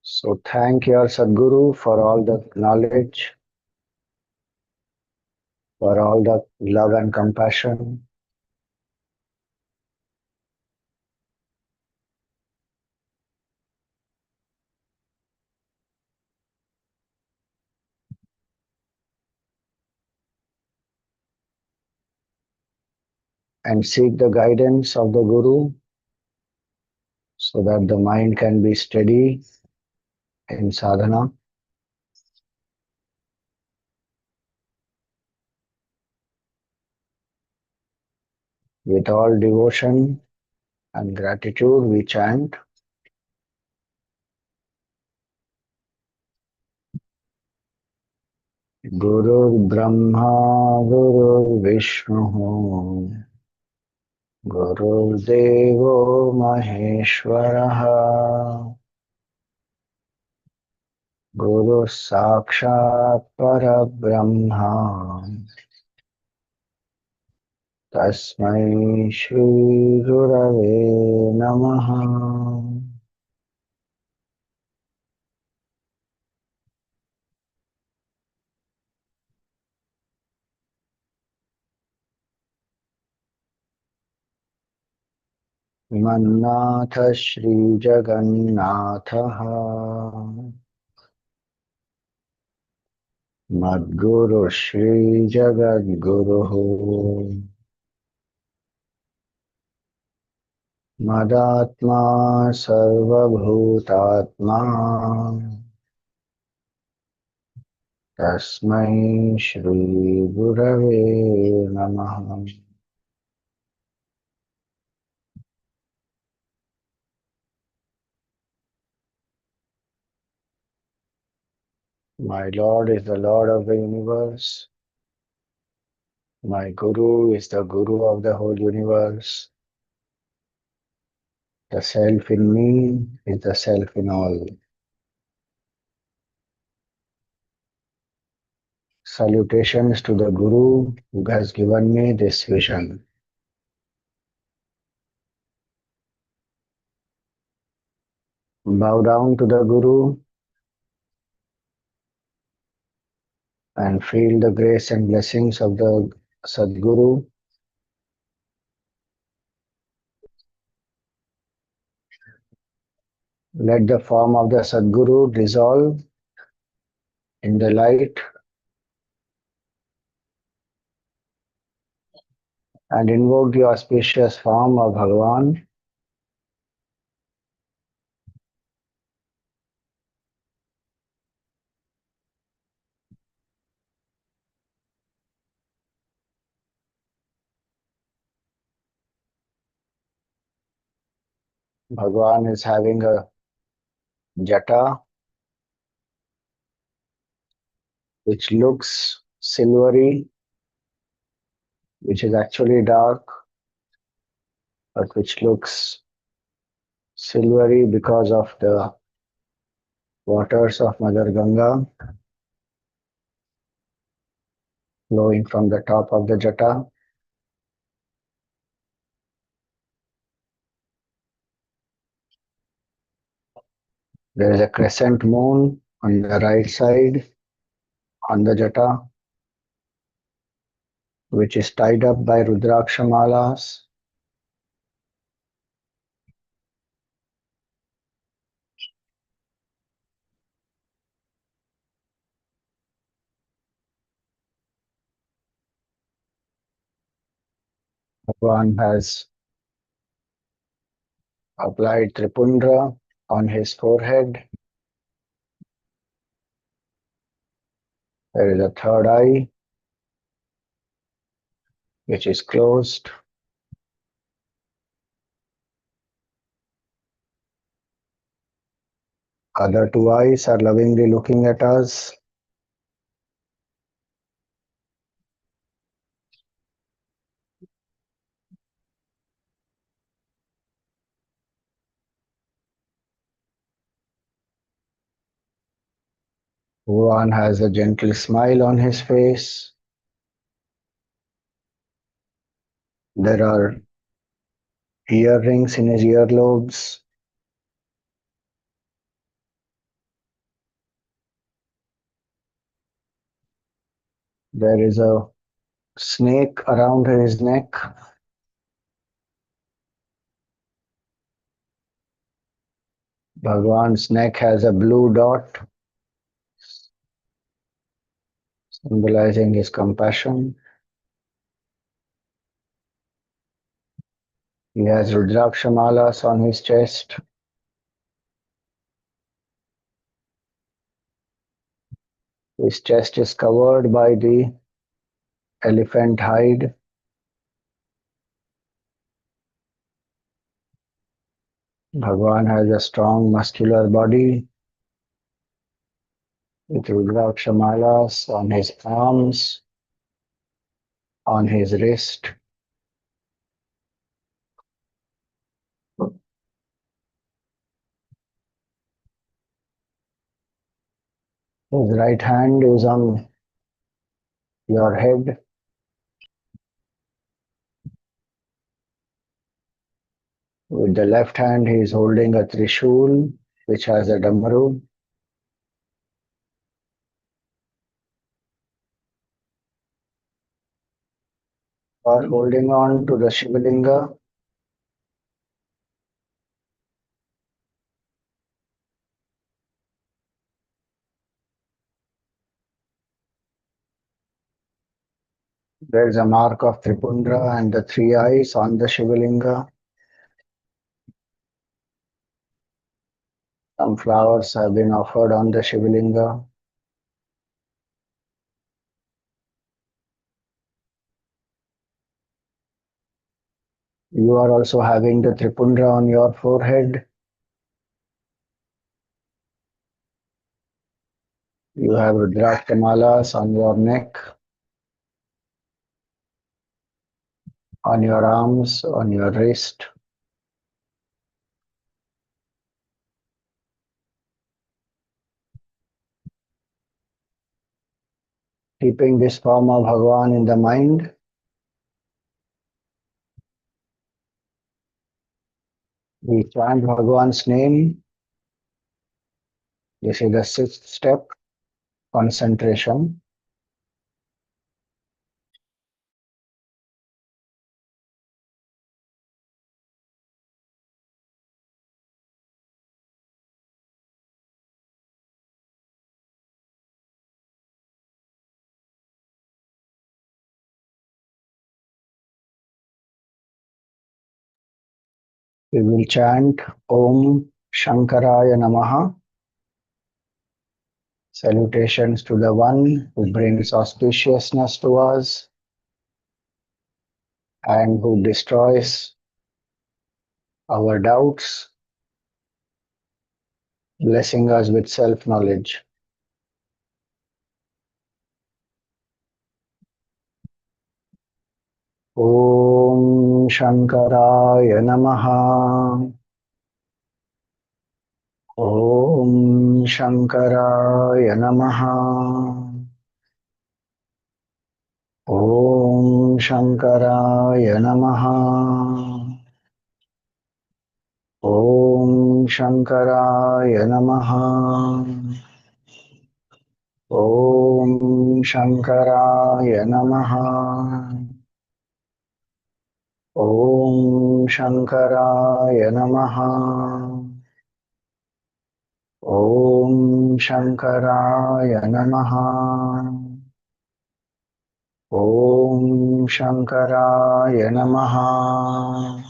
So thank your Sadguru for all the knowledge, for all the love and compassion. And seek the guidance of the Guru so that the mind can be steady in sadhana. With all devotion and gratitude, we chant Guru Brahma Guru Vishnu Guru Devo Maheshwaraha Guru Sakshat Parabrahma Tasmai Shri Gurave Namaha. Mannath Shri Jagannatha Madguru Shri Jagadguru Madatma Sarvabhutatma Tasmai Shri Gurave Namaha. My Lord is the Lord of the universe. My Guru is the Guru of the whole universe. The Self in me is the Self in all. Salutations to the Guru who has given me this vision. Bow down to the Guru and feel the grace and blessings of the Sadguru. Let the form of the Sadguru dissolve in the light and invoke the auspicious form of Bhagavan. Bhagavan is having a jata which looks silvery, which is actually dark, but which looks silvery because of the waters of Mother Ganga flowing from the top of the jata. There is a crescent moon on the right side on the jata, which is tied up by Rudraksha malas. Bhagavan has applied Tripundra on his forehead. There is a third eye which is closed. Other two eyes are lovingly looking at us. Bhagavan has a gentle smile on his face. There are earrings in his earlobes. There is a snake around his neck. Bhagwan's neck has a blue dot symbolizing his compassion. He has Rudraksha malas on his chest. His chest is covered by the elephant hide. Bhagwan has a strong muscular body with Rudraksha malas on his arms, on his wrist. His right hand is on your head. With the left hand, he is holding a trishul, which has a damaru. Or holding on to the Shivalinga. There is a mark of Tripundra and the three eyes on the Shivalinga. Some flowers have been offered on the Shivalinga. You are also having the Tripundra on your forehead. You have Rudraksha malas on your neck, on your arms, on your wrist. Keeping this form of Bhagavan in the mind, we chant Bhagavan's name. This is the sixth step, concentration. We will chant Om Shankaraya Namaha. Salutations to the one who brings auspiciousness to us and who destroys our doubts, blessing us with self-knowledge. Om Shankaraya Namaha. Om Shankaraya Namaha. Om Shankaraya Namaha. Om Shankaraya Namaha. Om Shankaraya Namaha. Om Shankaraya Namaha. Om Shankaraya Namaha. Om Shankaraya Namaha.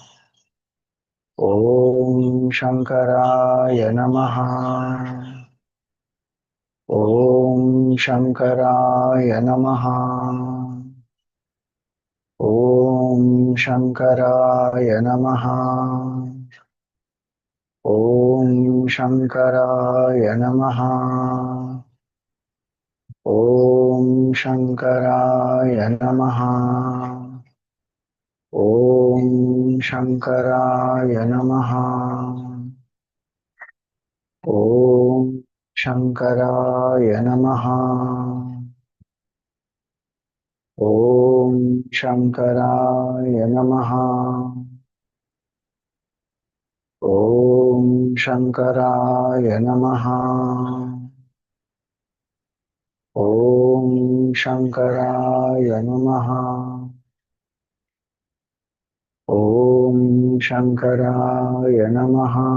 Om Shankaraya Namaha. Om Shankaraya Namaha. Om Shankaraya Namaha. Om Shankaraya Namaha. Om Shankaraya Namaha. Om Shankaraya Namaha. Om Shankaraya Namaha. Om Shankaraaya Namaha. Om Shankaraya Namaha. Om Shankaraya Namaha. Om Shankaraya Namaha.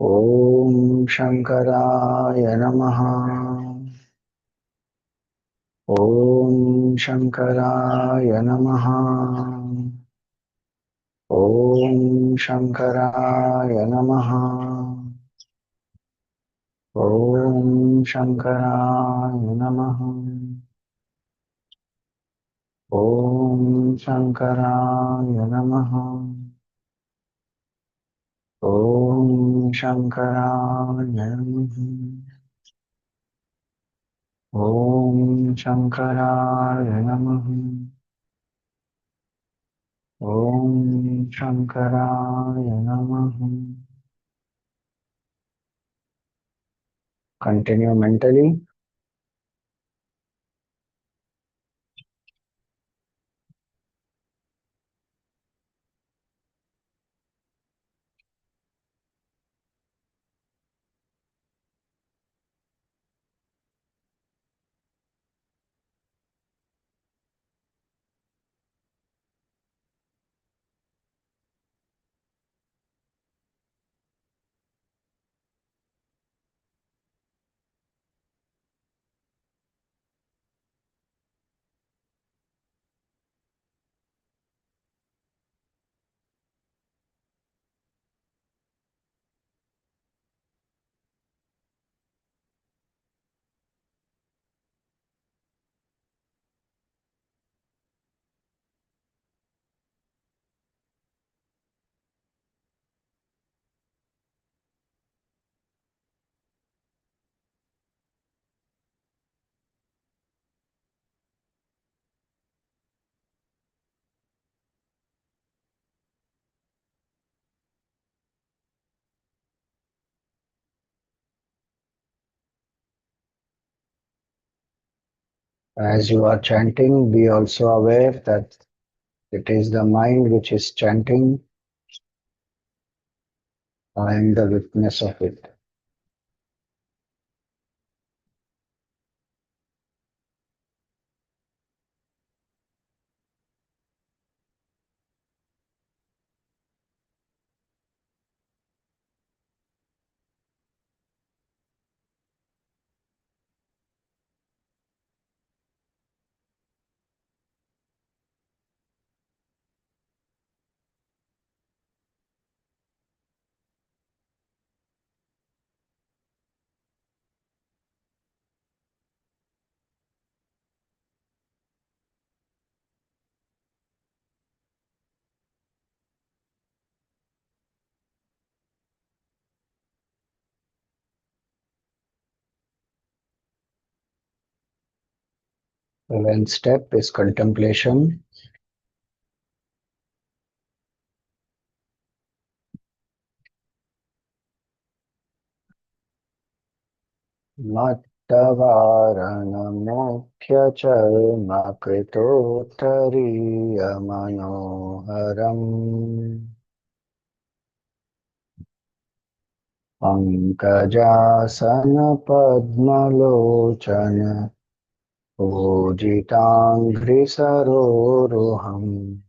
Om Shankaraya Namaha. Om Shankaraya Namaha. Om Shankaraya Namaha. Om Shankaraya Namaha. Om Shankaraya Namaha. Om Shankaraya Namaha. Om Shankaraya Namaha. Om Shankaraya Namaha. Continue mentally. As you are chanting, be also aware that it is the mind which is chanting. I am the witness of it. The 11th step is contemplation. Mattavaranamokhyacharmakritottariyamanoharam Pankajasana-padmalochana Pujitangri-saroruham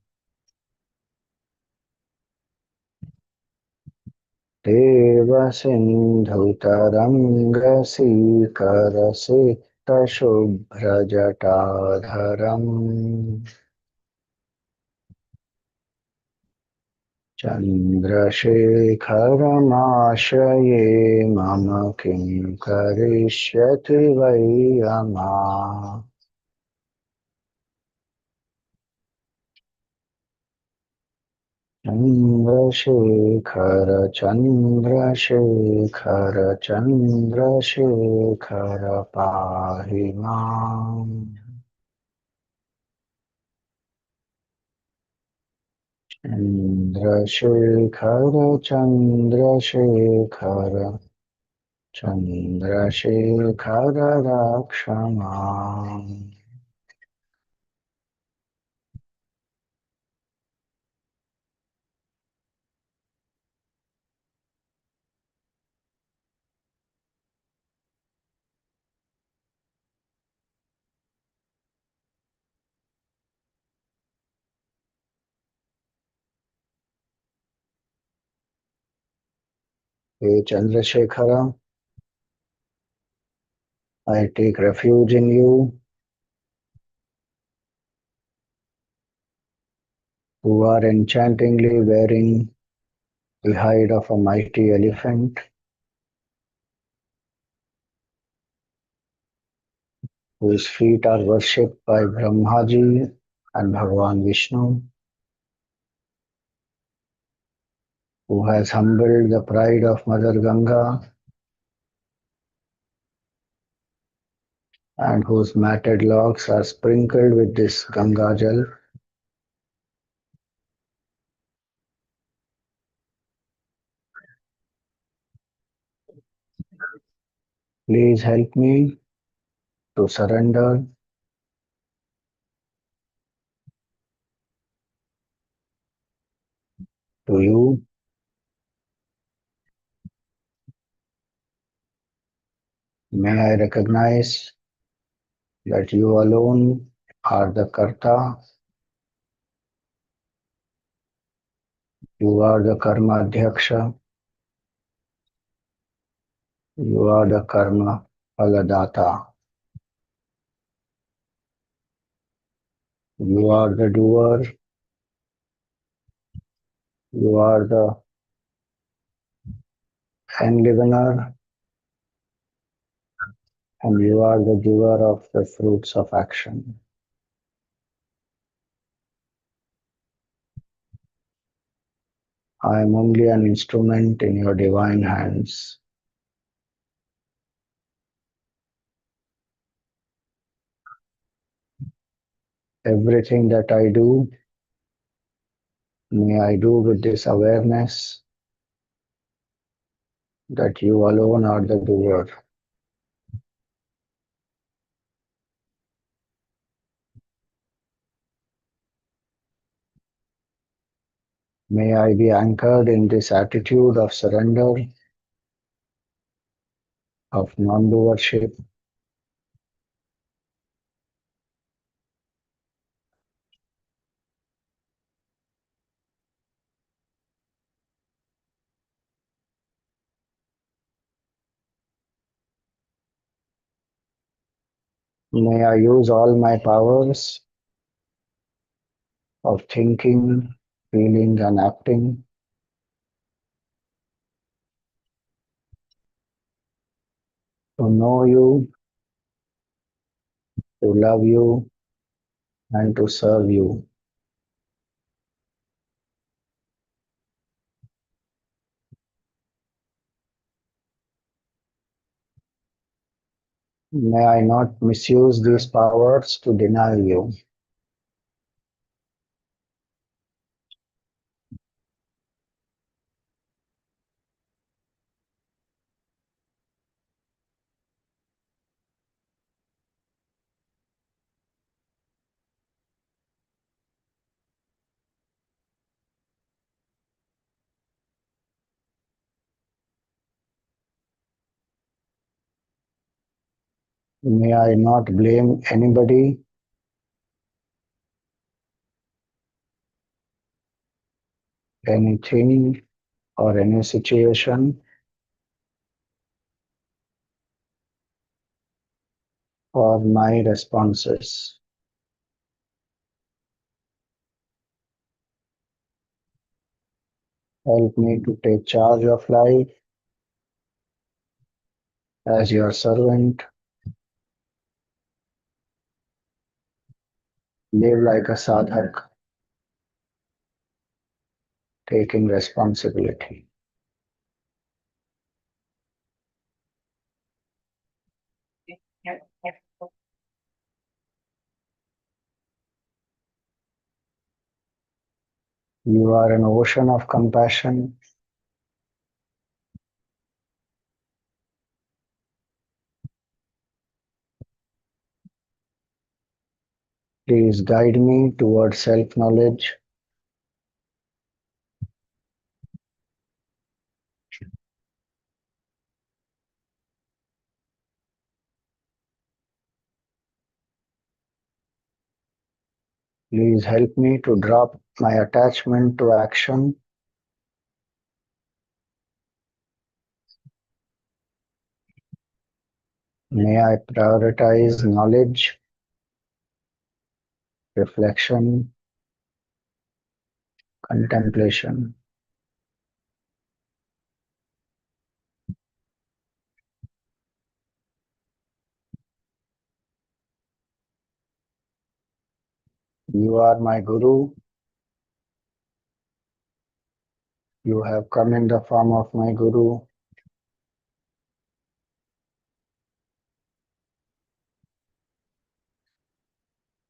Devasindhutarangasikarasiktashubhrajatādharam Chandrashekharamashreye mama kim karishyati vayama Chandrasekhara Chandrasekhara Chandrasekhara pahi mam Chandrasekhara Chandrasekhara Chandrasekhara Rakshamam Hey Chandrashekhara, I take refuge in you, who are enchantingly wearing the hide of a mighty elephant, whose feet are worshipped by Brahmaji and Bhagavan Vishnu, who has humbled the pride of Mother Ganga, and whose matted locks are sprinkled with this Ganga Jal. Please help me to surrender to you. May I recognize that you alone are the Karta, you are the Karma Dhyaksha, you are the Karma Phaladata. You are the doer, you are the enlivener, and you are the giver of the fruits of action. I am only an instrument in your divine hands. Everything that I do, may I do with this awareness that you alone are the doer. May I be anchored in this attitude of surrender, of non-doership. May I use all my powers of thinking, feeling, and acting to know you, to love you, and to serve you. May I not misuse these powers to deny you. May I not blame anybody, anything, or any situation for my responses. Help me to take charge of life as your servant, live like a sadhak, taking responsibility. You are an ocean of compassion. Please guide me towards self-knowledge. Please help me to drop my attachment to action May I prioritize knowledge, reflection, contemplation. You are my Guru. You have come in the form of my Guru.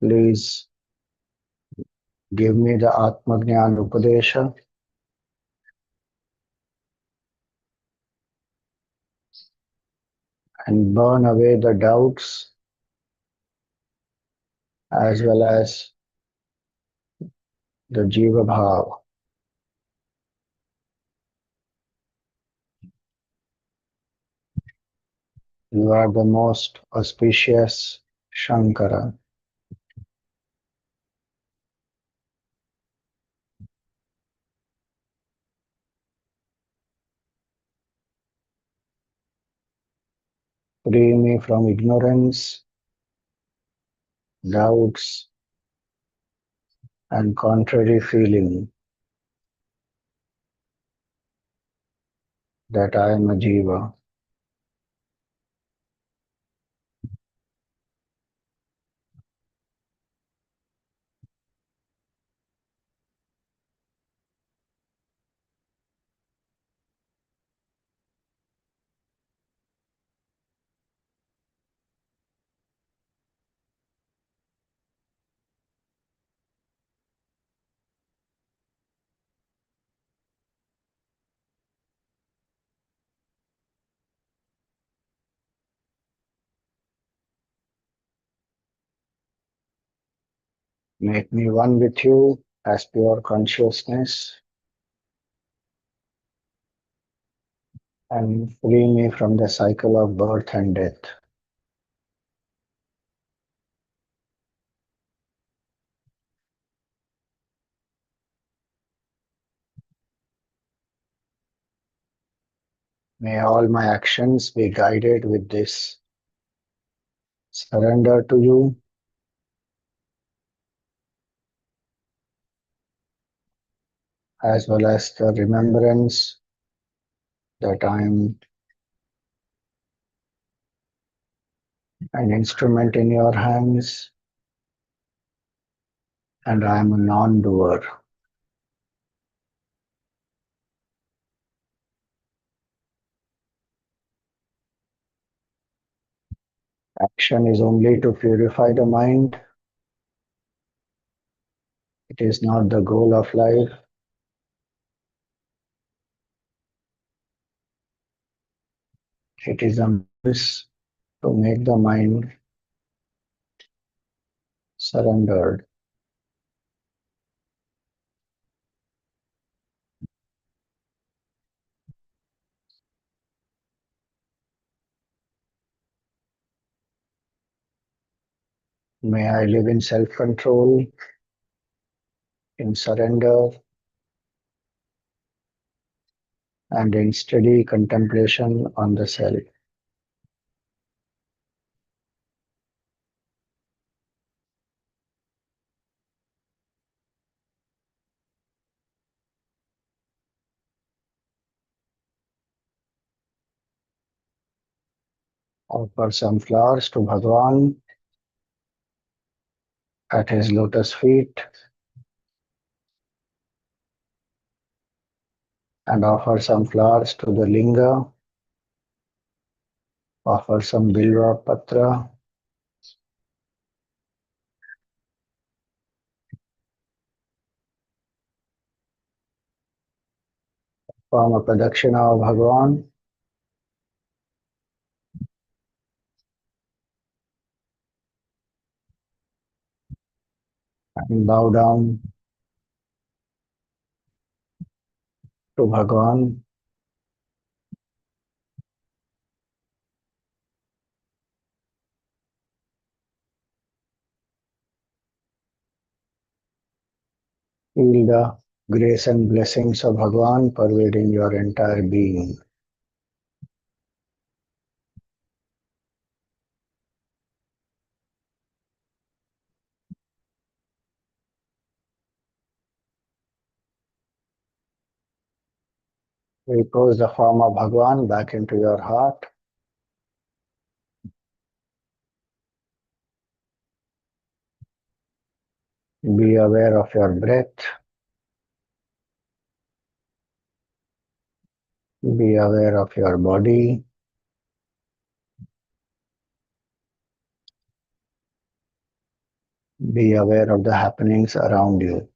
Please give me the Atma Jnana Upadesha and burn away the doubts as well as the Jiva Bhav. You are the most auspicious Shankara. Free me from ignorance, doubts, and contrary feeling that I am a Jiva. Make me one with you as pure consciousness and free me from the cycle of birth and death. May all my actions be guided with this surrender to you, as well as the remembrance that I am an instrument in your hands and I am a non-doer. Action is only to purify the mind. It is not the goal of life. It is a means to make the mind surrendered. May I live in self-control, in surrender, and in steady contemplation on the self. Offer some flowers to Bhagavan at his lotus feet and offer some flowers to the linga. Offer some bilva patra. Form a pradakshina of Bhagavan and bow down to Bhagavan. Feel the grace and blessings of Bhagavan pervading your entire being. Repose the form of Bhagavan back into your heart. Be aware of your breath. Be aware of your body. Be aware of the happenings around you.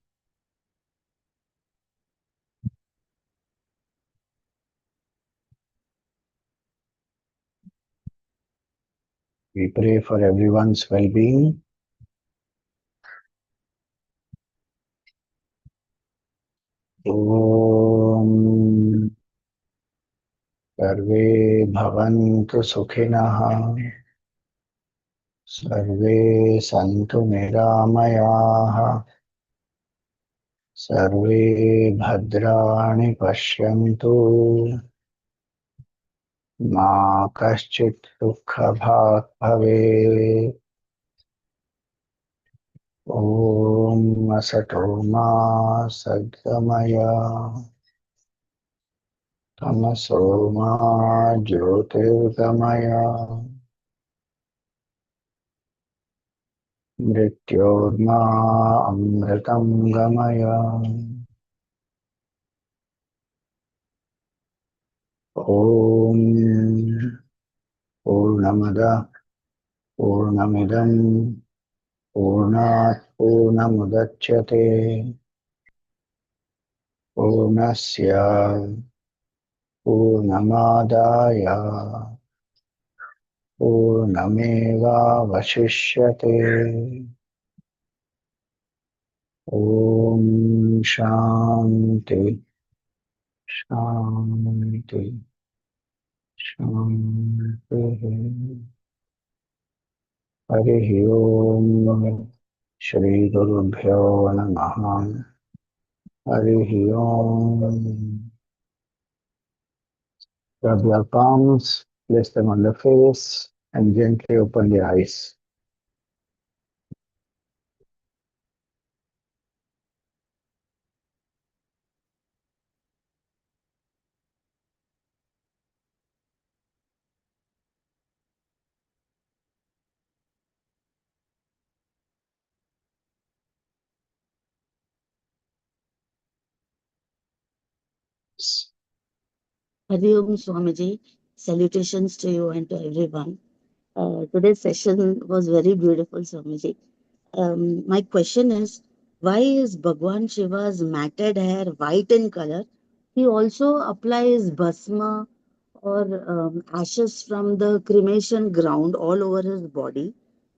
We pray for everyone's well-being. Om Sarve Bhavantu Sukhinah. Sarve Santu Niramayah. Sarve Bhadrani Pashyantu. मा कश्चित् दुःखभाग् भवेत्। ॐ असतो मा सद्गमय तमसो मा ज्योतिर्गमय मृत्योर्मा अमृतं गमय। ॐ पूर्णमदः पूर्णमिदं पूर्णात् पूर्णमुदच्यते पूर्णस्य पूर्णमादाय पूर्णमेवावशिष्यते। ॐ शान्ति शान्ति शान्तिः। हरिः ओम्। श्रीगुरुभ्यो नमः। हरिः ओम्। Rub your palms, place them on the face, and gently open the eyes. Hari Om Swamiji, salutations to you and to everyone. Today's session was very beautiful, Swamiji. My question is, why is Bhagwan Shiva's matted hair white in color? He also applies bhasma or ashes from the cremation ground all over his body.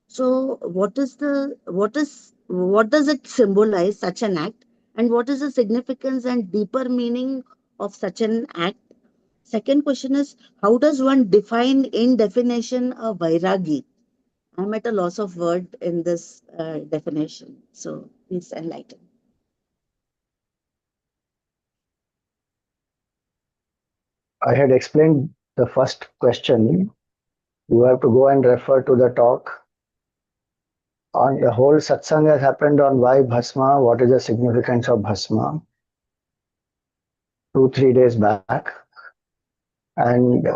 So, what does it symbolize, such an act, and what is the significance and deeper meaning of such an act? Second question is, how does one define in definition a vairagi? I'm at a loss of word in this definition. So please enlighten. I had explained the first question. You have to go and refer to the talk. On the whole satsang has happened on why Bhasma, what is the significance of Bhasma, 2-3 days back. And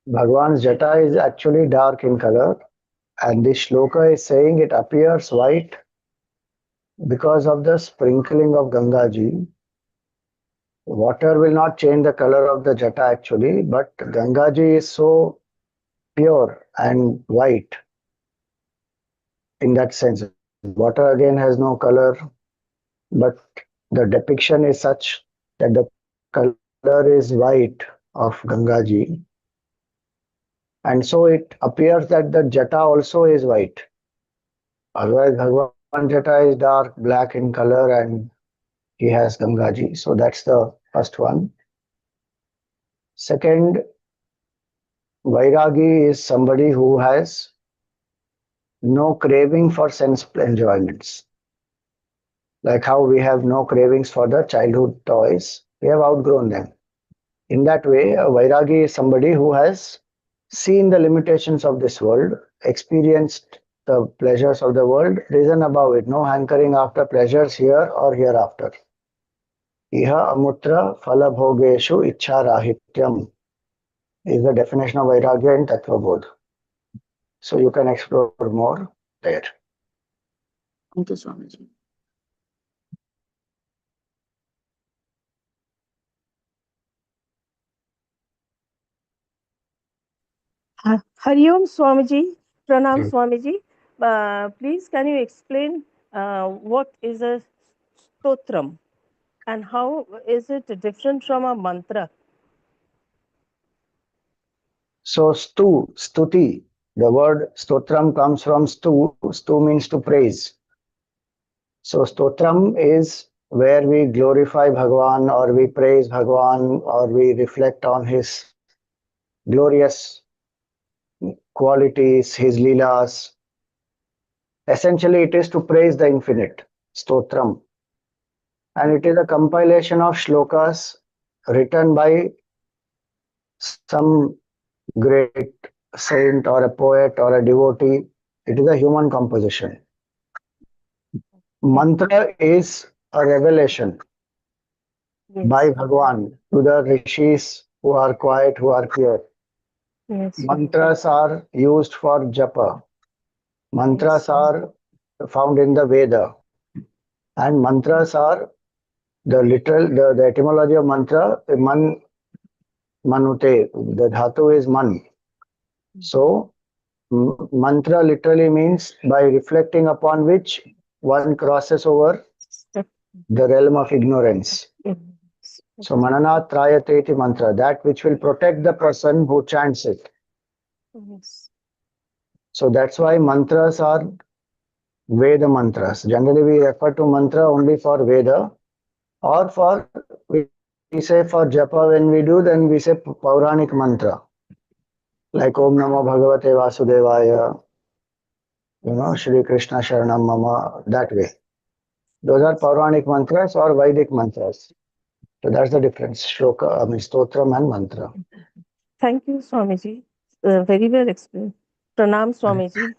Bhagwan's jata is actually dark in color. And this shloka is saying it appears white because of the sprinkling of Gangaji. Water will not change the color of the jata actually, but Gangaji is so pure and white in that sense. Water again has no color, but the depiction is such that the color is white of Gangaji. And so it appears that the jata also is white. Otherwise, Bhagavan jata is dark black in color and he has Gangaji. So that's the first one. Second, Vairagi is somebody who has no craving for sense enjoyments. Like how we have no cravings for the childhood toys, we have outgrown them. In that way, a Vairagi is somebody who has seen the limitations of this world, experienced the pleasures of the world, risen above it, no hankering after pleasures here or hereafter. Iha amutra falabhogeshu ichharahityam is the definition of Vairagya in Tattva Bodh. So you can explore more there. Thank you, Swamiji. Hari Om Swamiji, Pranam Swamiji. Please, can you explain what is a stotram and how is it different from a mantra? So stuti, the word stotram comes from stu means to praise. So stotram is where we glorify Bhagavan or we praise Bhagavan or we reflect on his glorious qualities, his leelas. Essentially, it is to praise the infinite, stotram. And it is a compilation of shlokas written by some great saint or a poet or a devotee. It is a human composition. Mantra is a revelation by Yes, Bhagwan to the rishis who are quiet, who are clear. yes, Mantras are used for japa. Mantras yes, are found in the Veda. And mantras are the etymology of mantra, manute, the dhatu is man. So mantra literally means by reflecting upon which one crosses over the realm of ignorance. So manana trayate iti mantra, that which will protect the person who chants it. yes. So that's why mantras are Veda mantras. Generally we refer to mantra only for Veda or for, we say for japa when we do, then we say Pauranic mantra. Like Om Namo Bhagavate Vasudevaya, Shri Krishna Sharanam Mama, that way. Those are Pauranic mantras or Vedic mantras. So that's the difference. Shloka, Stotram and mantra. Thank you, Swamiji. Very well explained. Pranam Swamiji.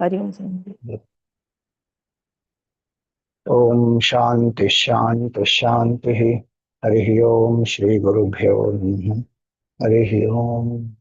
Hari Om Swamiji. Om Shanti Shanti Shanti. Harihi Om Shri Guru Bhyo Namaha. Harihi Om.